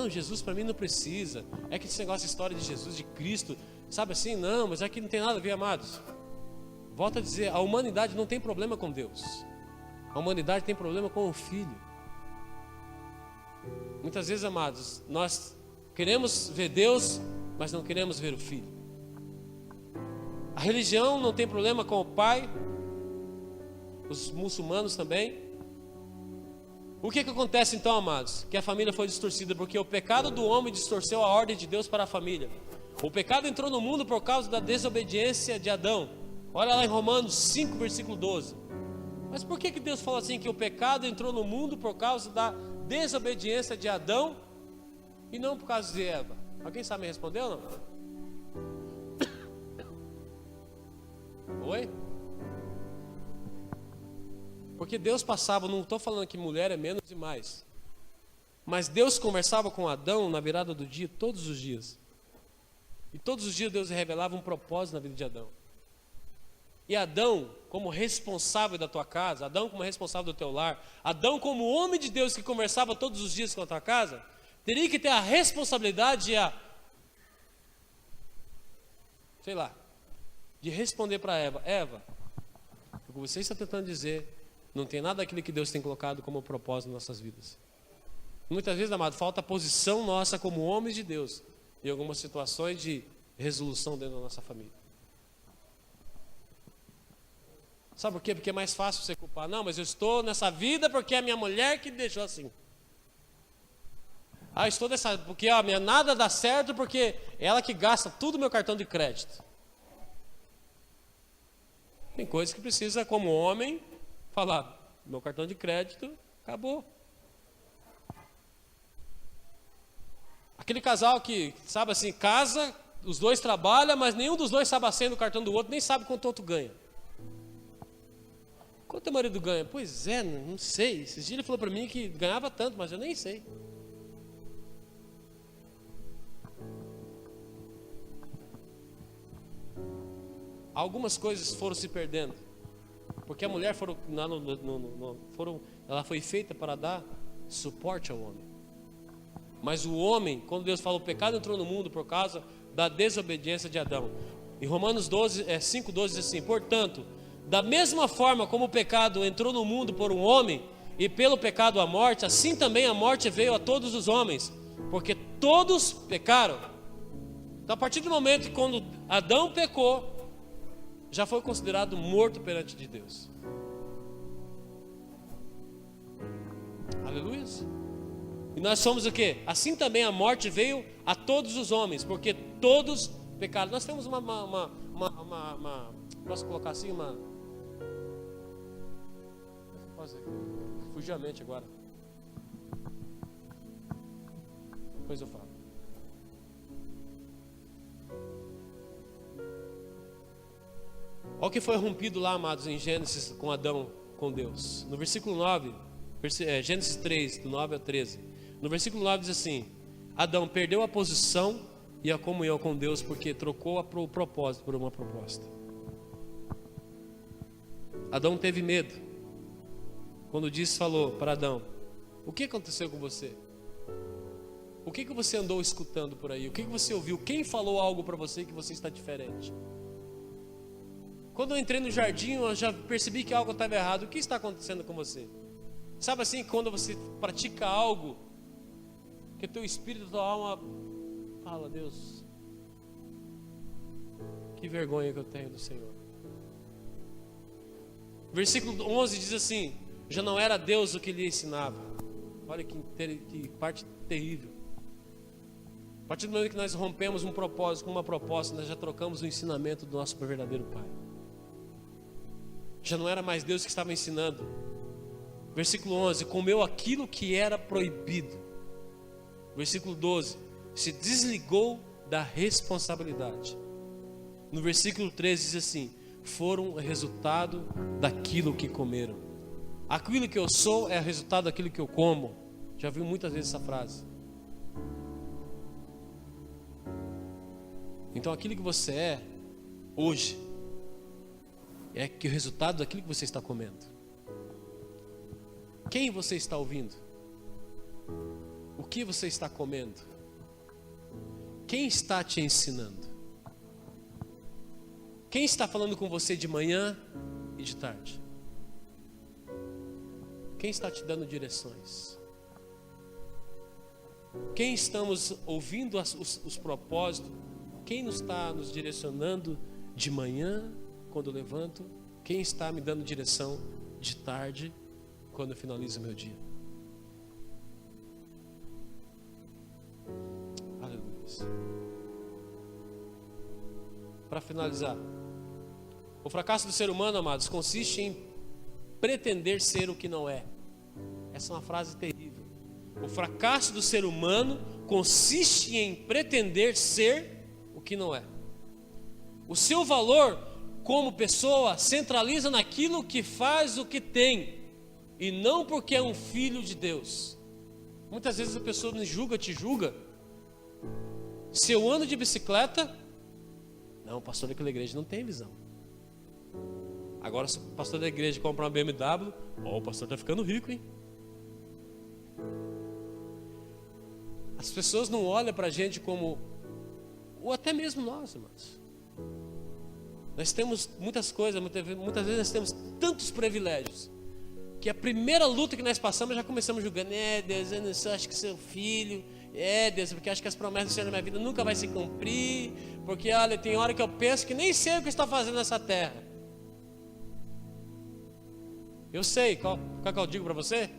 A: Jesus para mim não precisa. É que esse negócio, história de Jesus, de Cristo, sabe assim, não, mas é que não tem nada a ver, amados. Volto a dizer, a humanidade não tem problema com Deus. A humanidade tem problema com o Filho. Muitas vezes, amados, nós queremos ver Deus, mas não queremos ver o Filho. A religião não tem problema com o Pai, os muçulmanos também. O que acontece então, amados? Que a família foi distorcida, porque o pecado do homem distorceu a ordem de Deus para a família. O pecado entrou no mundo por causa da desobediência de Adão. Olha lá em Romanos 5, versículo 12. Mas por que Deus fala assim, que o pecado entrou no mundo por causa da desobediência de Adão e não por causa de Eva? Alguém sabe me responder ou não? Oi? Porque Deus passava, não estou falando que mulher é menos e mais, mas Deus conversava com Adão na virada do dia, todos os dias. E todos os dias Deus revelava um propósito na vida de Adão. E Adão, como responsável da tua casa, Adão como responsável do teu lar, Adão como homem de Deus que conversava todos os dias com a tua casa, teria que ter a responsabilidade de responder para Eva: Eva, o que você está tentando dizer não tem nada daquilo que Deus tem colocado como propósito nas nossas vidas. Muitas vezes, amado, falta a posição nossa como homens de Deus em algumas situações de resolução dentro da nossa família. Sabe por quê? Porque é mais fácil você culpar. Não, mas eu estou nessa vida porque é a minha mulher que me deixou assim. Ah, estou nessa, porque a minha nada dá certo porque é ela que gasta tudo meu cartão de crédito. Tem coisas que precisa, como homem, falar: meu cartão de crédito acabou. Aquele casal que, sabe assim, casa, os dois trabalham, mas nenhum dos dois sabe a senha do cartão do outro, nem sabe quanto o outro ganha. Quanto teu marido ganha? Pois é, não sei. Esses dias ele falou para mim que ganhava tanto, mas eu nem sei. Algumas coisas foram se perdendo, porque a mulher ela foi feita para dar suporte ao homem. Mas o homem, quando Deus fala, o pecado entrou no mundo por causa da desobediência de Adão. Em Romanos 5:12 diz assim: portanto, da mesma forma como o pecado entrou no mundo por um homem, e pelo pecado a morte, assim também a morte veio a todos os homens, porque todos pecaram. Então, a partir do momento que quando Adão pecou, já foi considerado morto perante de Deus. Aleluia. E nós somos o quê? Assim também a morte veio a todos os homens, porque todos pecaram. Nós temos posso colocar assim, fugiu a mente agora. Depois eu falo. Olha o que foi rompido lá, amados, em Gênesis com Adão, com Deus. No versículo 9, Gênesis 3, do 9 ao 13. No versículo 9 diz assim: Adão perdeu a posição e a comunhão com Deus porque trocou o propósito por uma proposta. Adão teve medo. Quando falou para Adão: o que aconteceu com você? O que você andou escutando por aí? O que você ouviu? Quem falou algo para você que você está diferente? Quando eu entrei no jardim, eu já percebi que algo estava errado. O que está acontecendo com você? Sabe assim, quando você pratica algo, que teu espírito, tua alma fala: Deus, que vergonha que eu tenho do Senhor. Versículo 11 diz assim: já não era Deus o que lhe ensinava. Olha que parte terrível. A partir do momento que nós rompemos um propósito com uma proposta, nós já trocamos o ensinamento do nosso verdadeiro Pai. Já não era mais Deus que estava ensinando. Versículo 11: comeu aquilo que era proibido. Versículo 12: se desligou da responsabilidade. No versículo 13 diz assim: foram o resultado daquilo que comeram. Aquilo que eu sou é o resultado daquilo que eu como. Já viu muitas vezes essa frase. Então aquilo que você é hoje é que o resultado daquilo que você está comendo. Quem você está ouvindo? O que você está comendo? Quem está te ensinando? Quem está falando com você de manhã e de tarde? Quem está te dando direções? Quem estamos ouvindo os propósitos? Quem nos está nos direcionando de manhã, quando eu levanto? Quem está me dando direção de tarde, quando eu finalizo o meu dia? Aleluia. Para finalizar, o fracasso do ser humano, amados, consiste em pretender ser o que não é. Essa é uma frase terrível. O fracasso do ser humano consiste em pretender ser o que não é. O seu valor como pessoa centraliza naquilo que faz o que tem, e não porque é um filho de Deus. Muitas vezes a pessoa me julga, te julga. Se eu ando de bicicleta, não, o pastor daquela igreja não tem visão. Agora, se o pastor da igreja comprar uma BMW, o pastor está ficando rico, hein? As pessoas não olham para a gente como, ou até mesmo nós, irmãos. Nós temos muitas coisas, muitas vezes nós temos tantos privilégios, que a primeira luta que nós passamos, já começamos julgando, Deus, eu não sou, acho que seu filho, Deus, porque acho que as promessas do Senhor na minha vida nunca vai se cumprir, porque olha, tem hora que eu penso que nem sei o que estou fazendo nessa terra. Eu sei, qual que eu digo para você?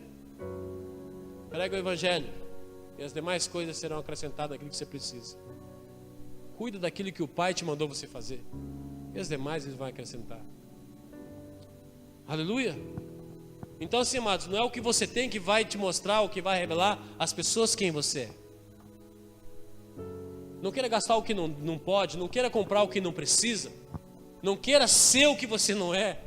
A: Prega o evangelho, e as demais coisas serão acrescentadas naquilo que você precisa. Cuida daquilo que o Pai te mandou você fazer, e as demais eles vão acrescentar. Aleluia. Então, assim, amados, não é o que você tem que vai te mostrar, o que vai revelar às pessoas quem você é. Não queira gastar o que não pode, não queira comprar o que não precisa, não queira ser o que você não é,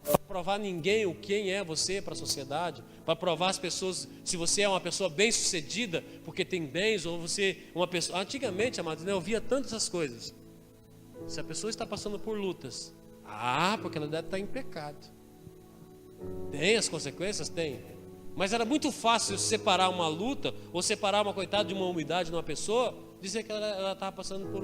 A: para provar ninguém quem é você para a sociedade, para provar as pessoas se você é uma pessoa bem sucedida porque tem bens, ou você uma pessoa. Antigamente, amados, eu via tantas essas coisas. Se a pessoa está passando por lutas, porque ela deve estar em pecado. Tem as consequências? Tem. Mas era muito fácil separar uma luta, ou separar uma coitada de uma umidade de uma pessoa, dizer que ela estava passando por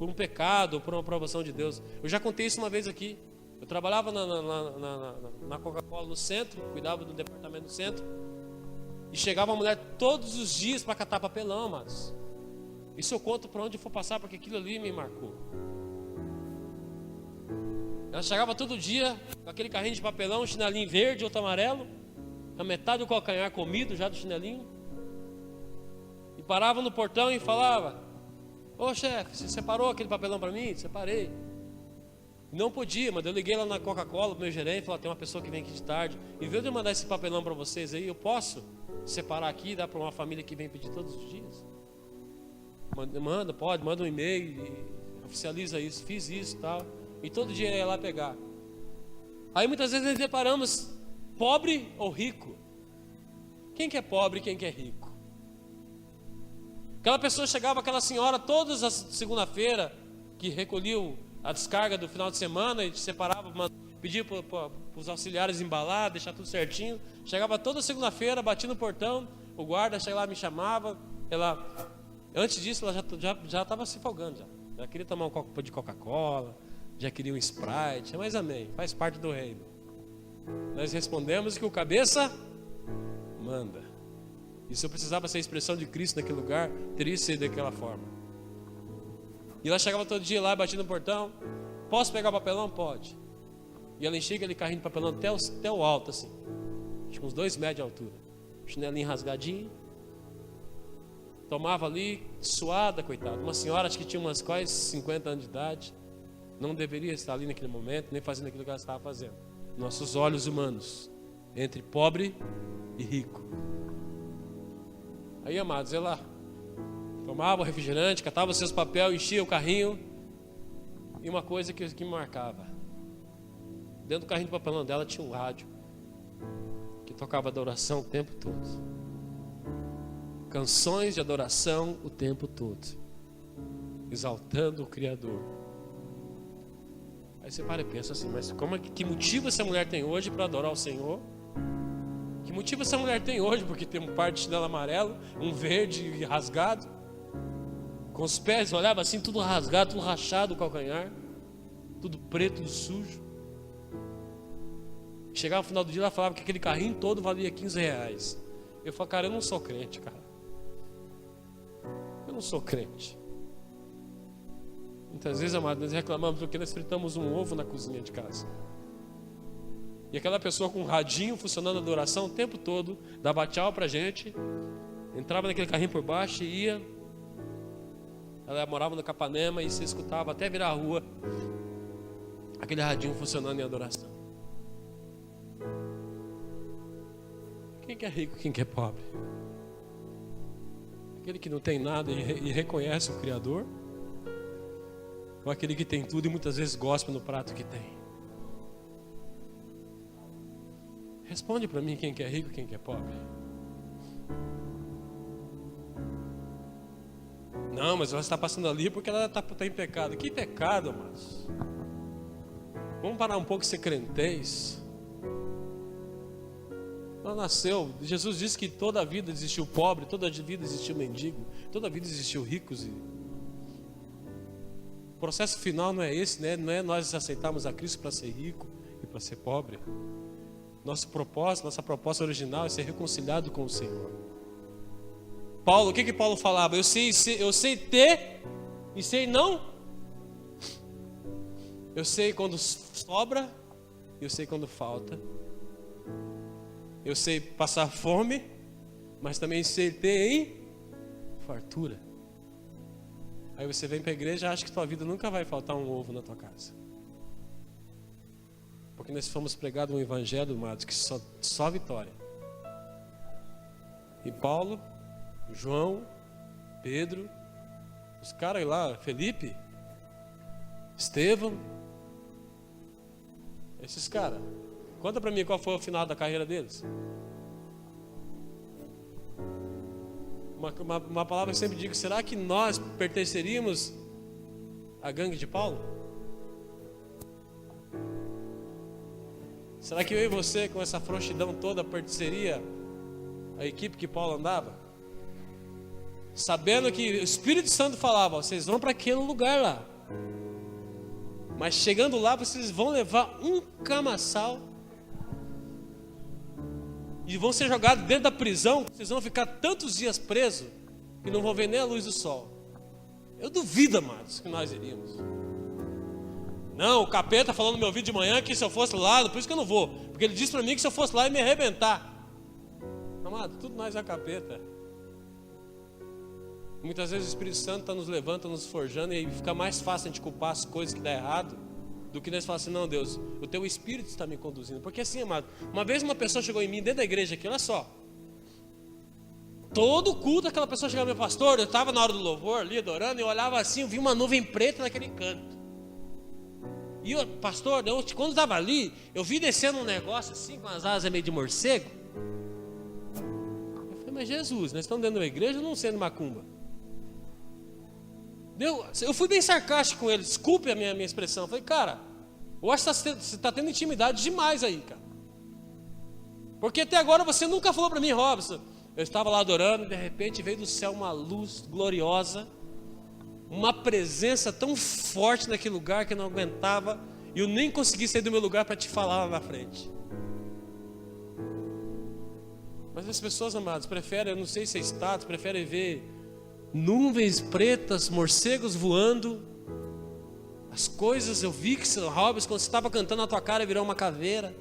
A: um pecado, por uma aprovação de Deus. Eu já contei isso uma vez aqui. Eu trabalhava na Coca-Cola no centro, cuidava do departamento do centro, e chegava uma mulher todos os dias para catar papelão, amados. Isso eu conto para onde for passar, porque aquilo ali me marcou. Ela chegava todo dia com aquele carrinho de papelão, um chinelinho verde, outro amarelo, a metade do calcanhar comido já do chinelinho, e parava no portão e falava: ô chefe, você separou aquele papelão para mim? Separei. Não podia, mas eu liguei lá na Coca-Cola pro meu gerente e falei: tem uma pessoa que vem aqui de tarde, em vez de eu mandar esse papelão para vocês aí, eu posso separar aqui e dar para uma família que vem pedir todos os dias? Manda um e-mail e oficializa isso. Fiz isso e tal, e todo dia eu ia lá pegar. Aí muitas vezes nós deparamos pobre ou rico. Quem que é pobre e quem que é rico? Aquela pessoa chegava, aquela senhora, todas as segunda-feira, que recolhiam a descarga do final de semana e separava, pedia para os auxiliares embalar, deixar tudo certinho. Chegava toda segunda-feira, batia no portão, o guarda chegava lá, me chamava. Antes disso, ela já estava se folgando. Já queria tomar um copo de Coca-Cola, já queria um Sprite, mas amém, faz parte do reino. Nós respondemos que o cabeça manda. E se eu precisava ser a expressão de Cristo naquele lugar, teria que ser daquela forma. E ela chegava todo dia lá, batia no portão: posso pegar o papelão? Pode. E ela enchia aquele carrinho de papelão até o alto, assim, acho que uns 2 metros de altura, chinelinho rasgadinho. Tomava ali, suada, coitada. Uma senhora, acho que tinha umas quase 50 anos de idade, não deveria estar ali naquele momento, nem fazendo aquilo que ela estava fazendo. Nossos olhos humanos, entre pobre e rico. Aí, amados, ela tomava o refrigerante, catava os seus papéis, enchia o carrinho. E uma coisa que me marcava: dentro do carrinho de papelão dela tinha um rádio que tocava da oração o tempo todo. canções de adoração o tempo todo, exaltando o Criador. Aí você para e pensa assim, mas que motivo essa mulher tem hoje para adorar o Senhor? Que motivo essa mulher tem hoje? Porque tem um par de chinelo amarelo, um verde rasgado, com os pés, olhava assim, tudo rasgado, tudo rachado o calcanhar, tudo preto, tudo sujo. Chegava no final do dia, ela falava que aquele carrinho todo valia R$15. Eu falei, cara, eu não sou crente, cara. Eu não sou crente. Muitas vezes, amados, nós reclamamos porque nós fritamos um ovo na cozinha de casa. E aquela pessoa com um radinho funcionando na adoração o tempo todo, dava tchau pra gente, entrava naquele carrinho por baixo e ia. Ela morava no Capanema e se escutava até virar a rua, aquele radinho funcionando em adoração. Quem que é rico, quem que é pobre? Aquele que não tem nada e reconhece o Criador? Ou aquele que tem tudo e muitas vezes gospe no prato que tem? Responde para mim quem que é rico, quem que é pobre. Não, mas ela está passando ali porque ela está em pecado. Que pecado, amados? Vamos parar um pouco de ser crentez. Ela nasceu, Jesus disse que toda a vida existiu pobre, toda a vida existiu mendigo, toda a vida existiu ricos. O processo final não é esse, né? Não é nós aceitarmos a Cristo para ser rico e para ser pobre. Nosso propósito, nossa proposta original é ser reconciliado com o Senhor. Paulo, o que Paulo falava? Eu sei ter e sei não. Eu sei quando sobra, eu sei quando falta. Eu sei passar fome, mas também sei ter em fartura. Aí você vem para a igreja e acha que tua vida nunca vai faltar um ovo na tua casa. Porque nós fomos pregados um evangelho, amados, que só vitória. E Paulo, João, Pedro, os caras lá, Felipe, Estevão, esses caras. Conta para mim qual foi o final da carreira deles. Uma palavra que eu sempre digo, será que nós pertenceríamos à gangue de Paulo? Será que eu e você, com essa frouxidão toda, pertenceria à equipe que Paulo andava? Sabendo que o Espírito Santo falava, vocês vão para aquele lugar lá. Mas chegando lá, vocês vão levar um camaçal e vão ser jogados dentro da prisão. Vocês vão ficar tantos dias presos que não vão ver nem a luz do sol. Eu duvido, amados, que nós iríamos. Não, o capeta falando no meu ouvido de manhã que se eu fosse lá, por isso que eu não vou. Porque ele disse para mim que se eu fosse lá ia me arrebentar. Amado, tudo nós é capeta. Muitas vezes o Espírito Santo está nos levantando, nos forjando, e fica mais fácil a gente culpar as coisas que dá errado do que nós falar assim, não, Deus, o teu Espírito está me conduzindo. Porque assim, amado, uma vez uma pessoa chegou em mim dentro da igreja aqui, olha só. Todo culto aquela pessoa chegava, meu pastor, eu estava na hora do louvor ali adorando, e eu olhava assim, eu vi uma nuvem preta naquele canto. E eu, pastor, quando estava ali, eu vi descendo um negócio assim, com as asas meio de morcego. Eu falei, mas Jesus, nós estamos dentro da igreja ou não sendo macumba? Eu fui bem sarcástico com ele, desculpe a minha expressão. Eu falei, cara, eu acho que você está tendo intimidade demais aí, cara. Porque até agora você nunca falou para mim, Robson. Eu estava lá adorando e de repente veio do céu uma luz gloriosa, uma presença tão forte naquele lugar que eu não aguentava, e eu nem consegui sair do meu lugar para te falar lá na frente. Mas as pessoas, amadas, preferem, eu não sei se é status, preferem ver nuvens pretas, morcegos voando. As coisas, eu vi que, Robson, quando você estava cantando na tua cara, virou uma caveira.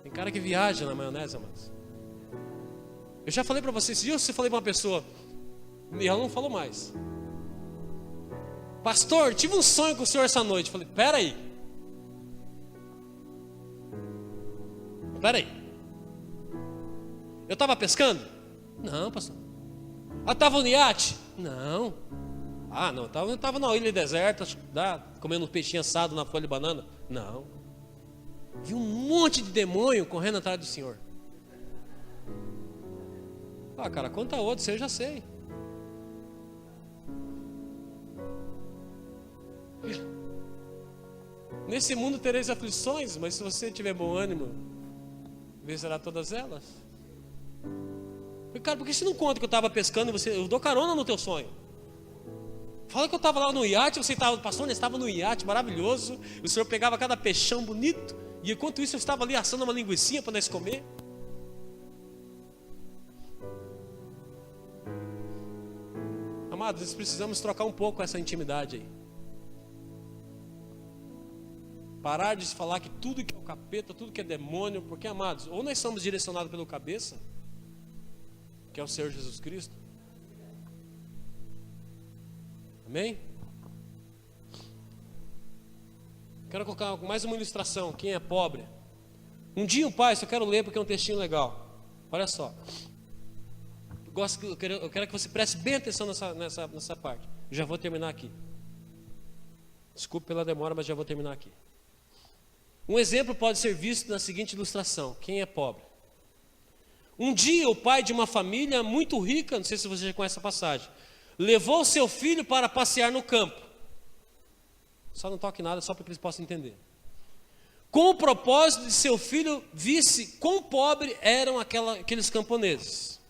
A: Tem cara que viaja na maionese, amados. Eu já falei para você, se eu falei para uma pessoa, e ela não falou mais. Pastor, tive um sonho com o senhor essa noite. Falei, peraí. Eu estava pescando? Não, pastor. Eu estava no iate? Não. Não, eu estava na ilha deserta, comendo um peixinho assado na folha de banana? Não. Vi um monte de demônio correndo atrás do senhor. Ah, cara, conta outro, você eu já sei. Nesse mundo tereis aflições, mas se você tiver bom ânimo, vencerá todas elas. Cara, por que você não conta que eu estava pescando e eu dou carona no teu sonho? Fala que eu estava lá no iate, você estava, pastor, eu estava no iate maravilhoso, o senhor pegava cada peixão bonito, e enquanto isso eu estava ali assando uma linguicinha para nós comer. Amados, nós precisamos trocar um pouco essa intimidade aí. Parar de falar que tudo que é o capeta, tudo que é demônio, porque, amados, ou nós somos direcionados pelo cabeça, que é o Senhor Jesus Cristo. Amém? Quero colocar mais uma ilustração. Quem é pobre? Um dia o pai, só quero ler porque é um textinho legal. Olha só. Eu quero que você preste bem atenção nessa parte. Já vou terminar aqui. Desculpe pela demora, mas já vou terminar aqui. Um exemplo pode ser visto na seguinte ilustração. Quem é pobre? Um dia o pai de uma família muito rica, não sei se você já conhece essa passagem, levou seu filho para passear no campo. Só não toque nada, só para que eles possam entender. Com o propósito de seu filho visse quão pobre eram aqueles camponeses.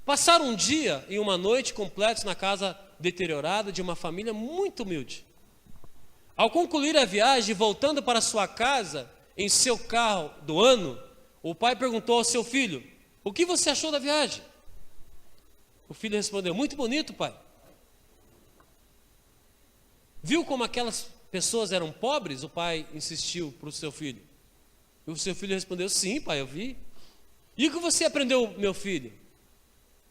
A: Passaram um dia e uma noite completos na casa deteriorada de uma família muito humilde. Ao concluir a viagem, voltando para sua casa, em seu carro do ano, o pai perguntou ao seu filho: o que você achou da viagem? O filho respondeu: muito bonito, pai. Viu como aquelas pessoas eram pobres? O pai insistiu para o seu filho. E o seu filho respondeu: sim, pai, eu vi. E o que você aprendeu, meu filho?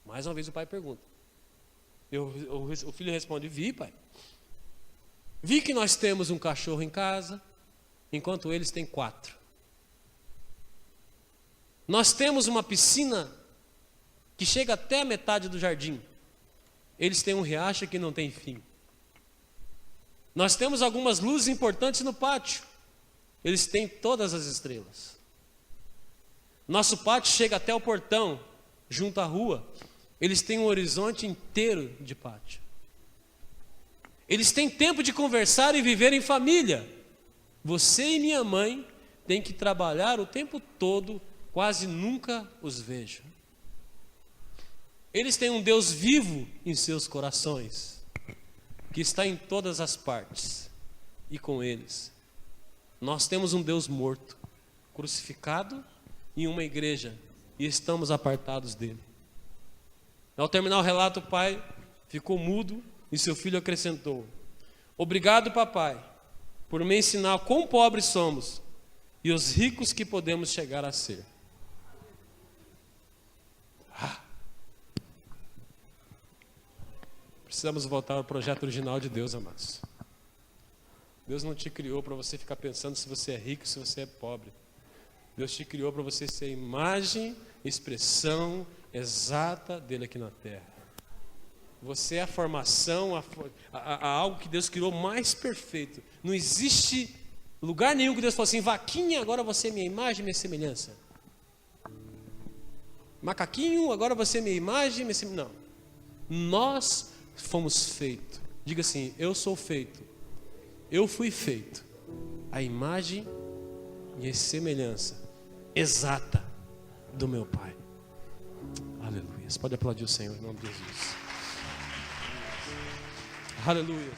A: Mais uma vez o pai pergunta. O filho responde: vi, pai. Vi que nós temos um cachorro em casa, enquanto eles têm 4. Nós temos uma piscina que chega até a metade do jardim. Eles têm um riacho que não tem fim. Nós temos algumas luzes importantes no pátio. Eles têm todas as estrelas. Nosso pátio chega até o portão, junto à rua. Eles têm um horizonte inteiro de pátio. Eles têm tempo de conversar e viver em família. Você e minha mãe têm que trabalhar o tempo todo, quase nunca os vejo. Eles têm um Deus vivo em seus corações, que está em todas as partes, e com eles. Nós temos um Deus morto, crucificado em uma igreja, e estamos apartados dele. Ao terminar o relato, o pai ficou mudo e seu filho acrescentou: obrigado, papai, por me ensinar quão pobres somos e os ricos que podemos chegar a ser. Precisamos voltar ao projeto original de Deus, amados. Deus não te criou para você ficar pensando se você é rico, se você é pobre. Deus te criou para você ser a imagem, expressão exata dele aqui na terra. Você é a formação, a algo que Deus criou mais perfeito. Não existe lugar nenhum que Deus falou assim: vaquinha, agora você é minha imagem, minha semelhança. Macaquinho, agora você é minha imagem, minha semelhança. Não. Nós fomos feitos. Diga assim: eu sou feito. Eu fui feito a imagem e a semelhança exata do meu Pai. Aleluia. Você pode aplaudir o Senhor em nome de Jesus. Aleluia.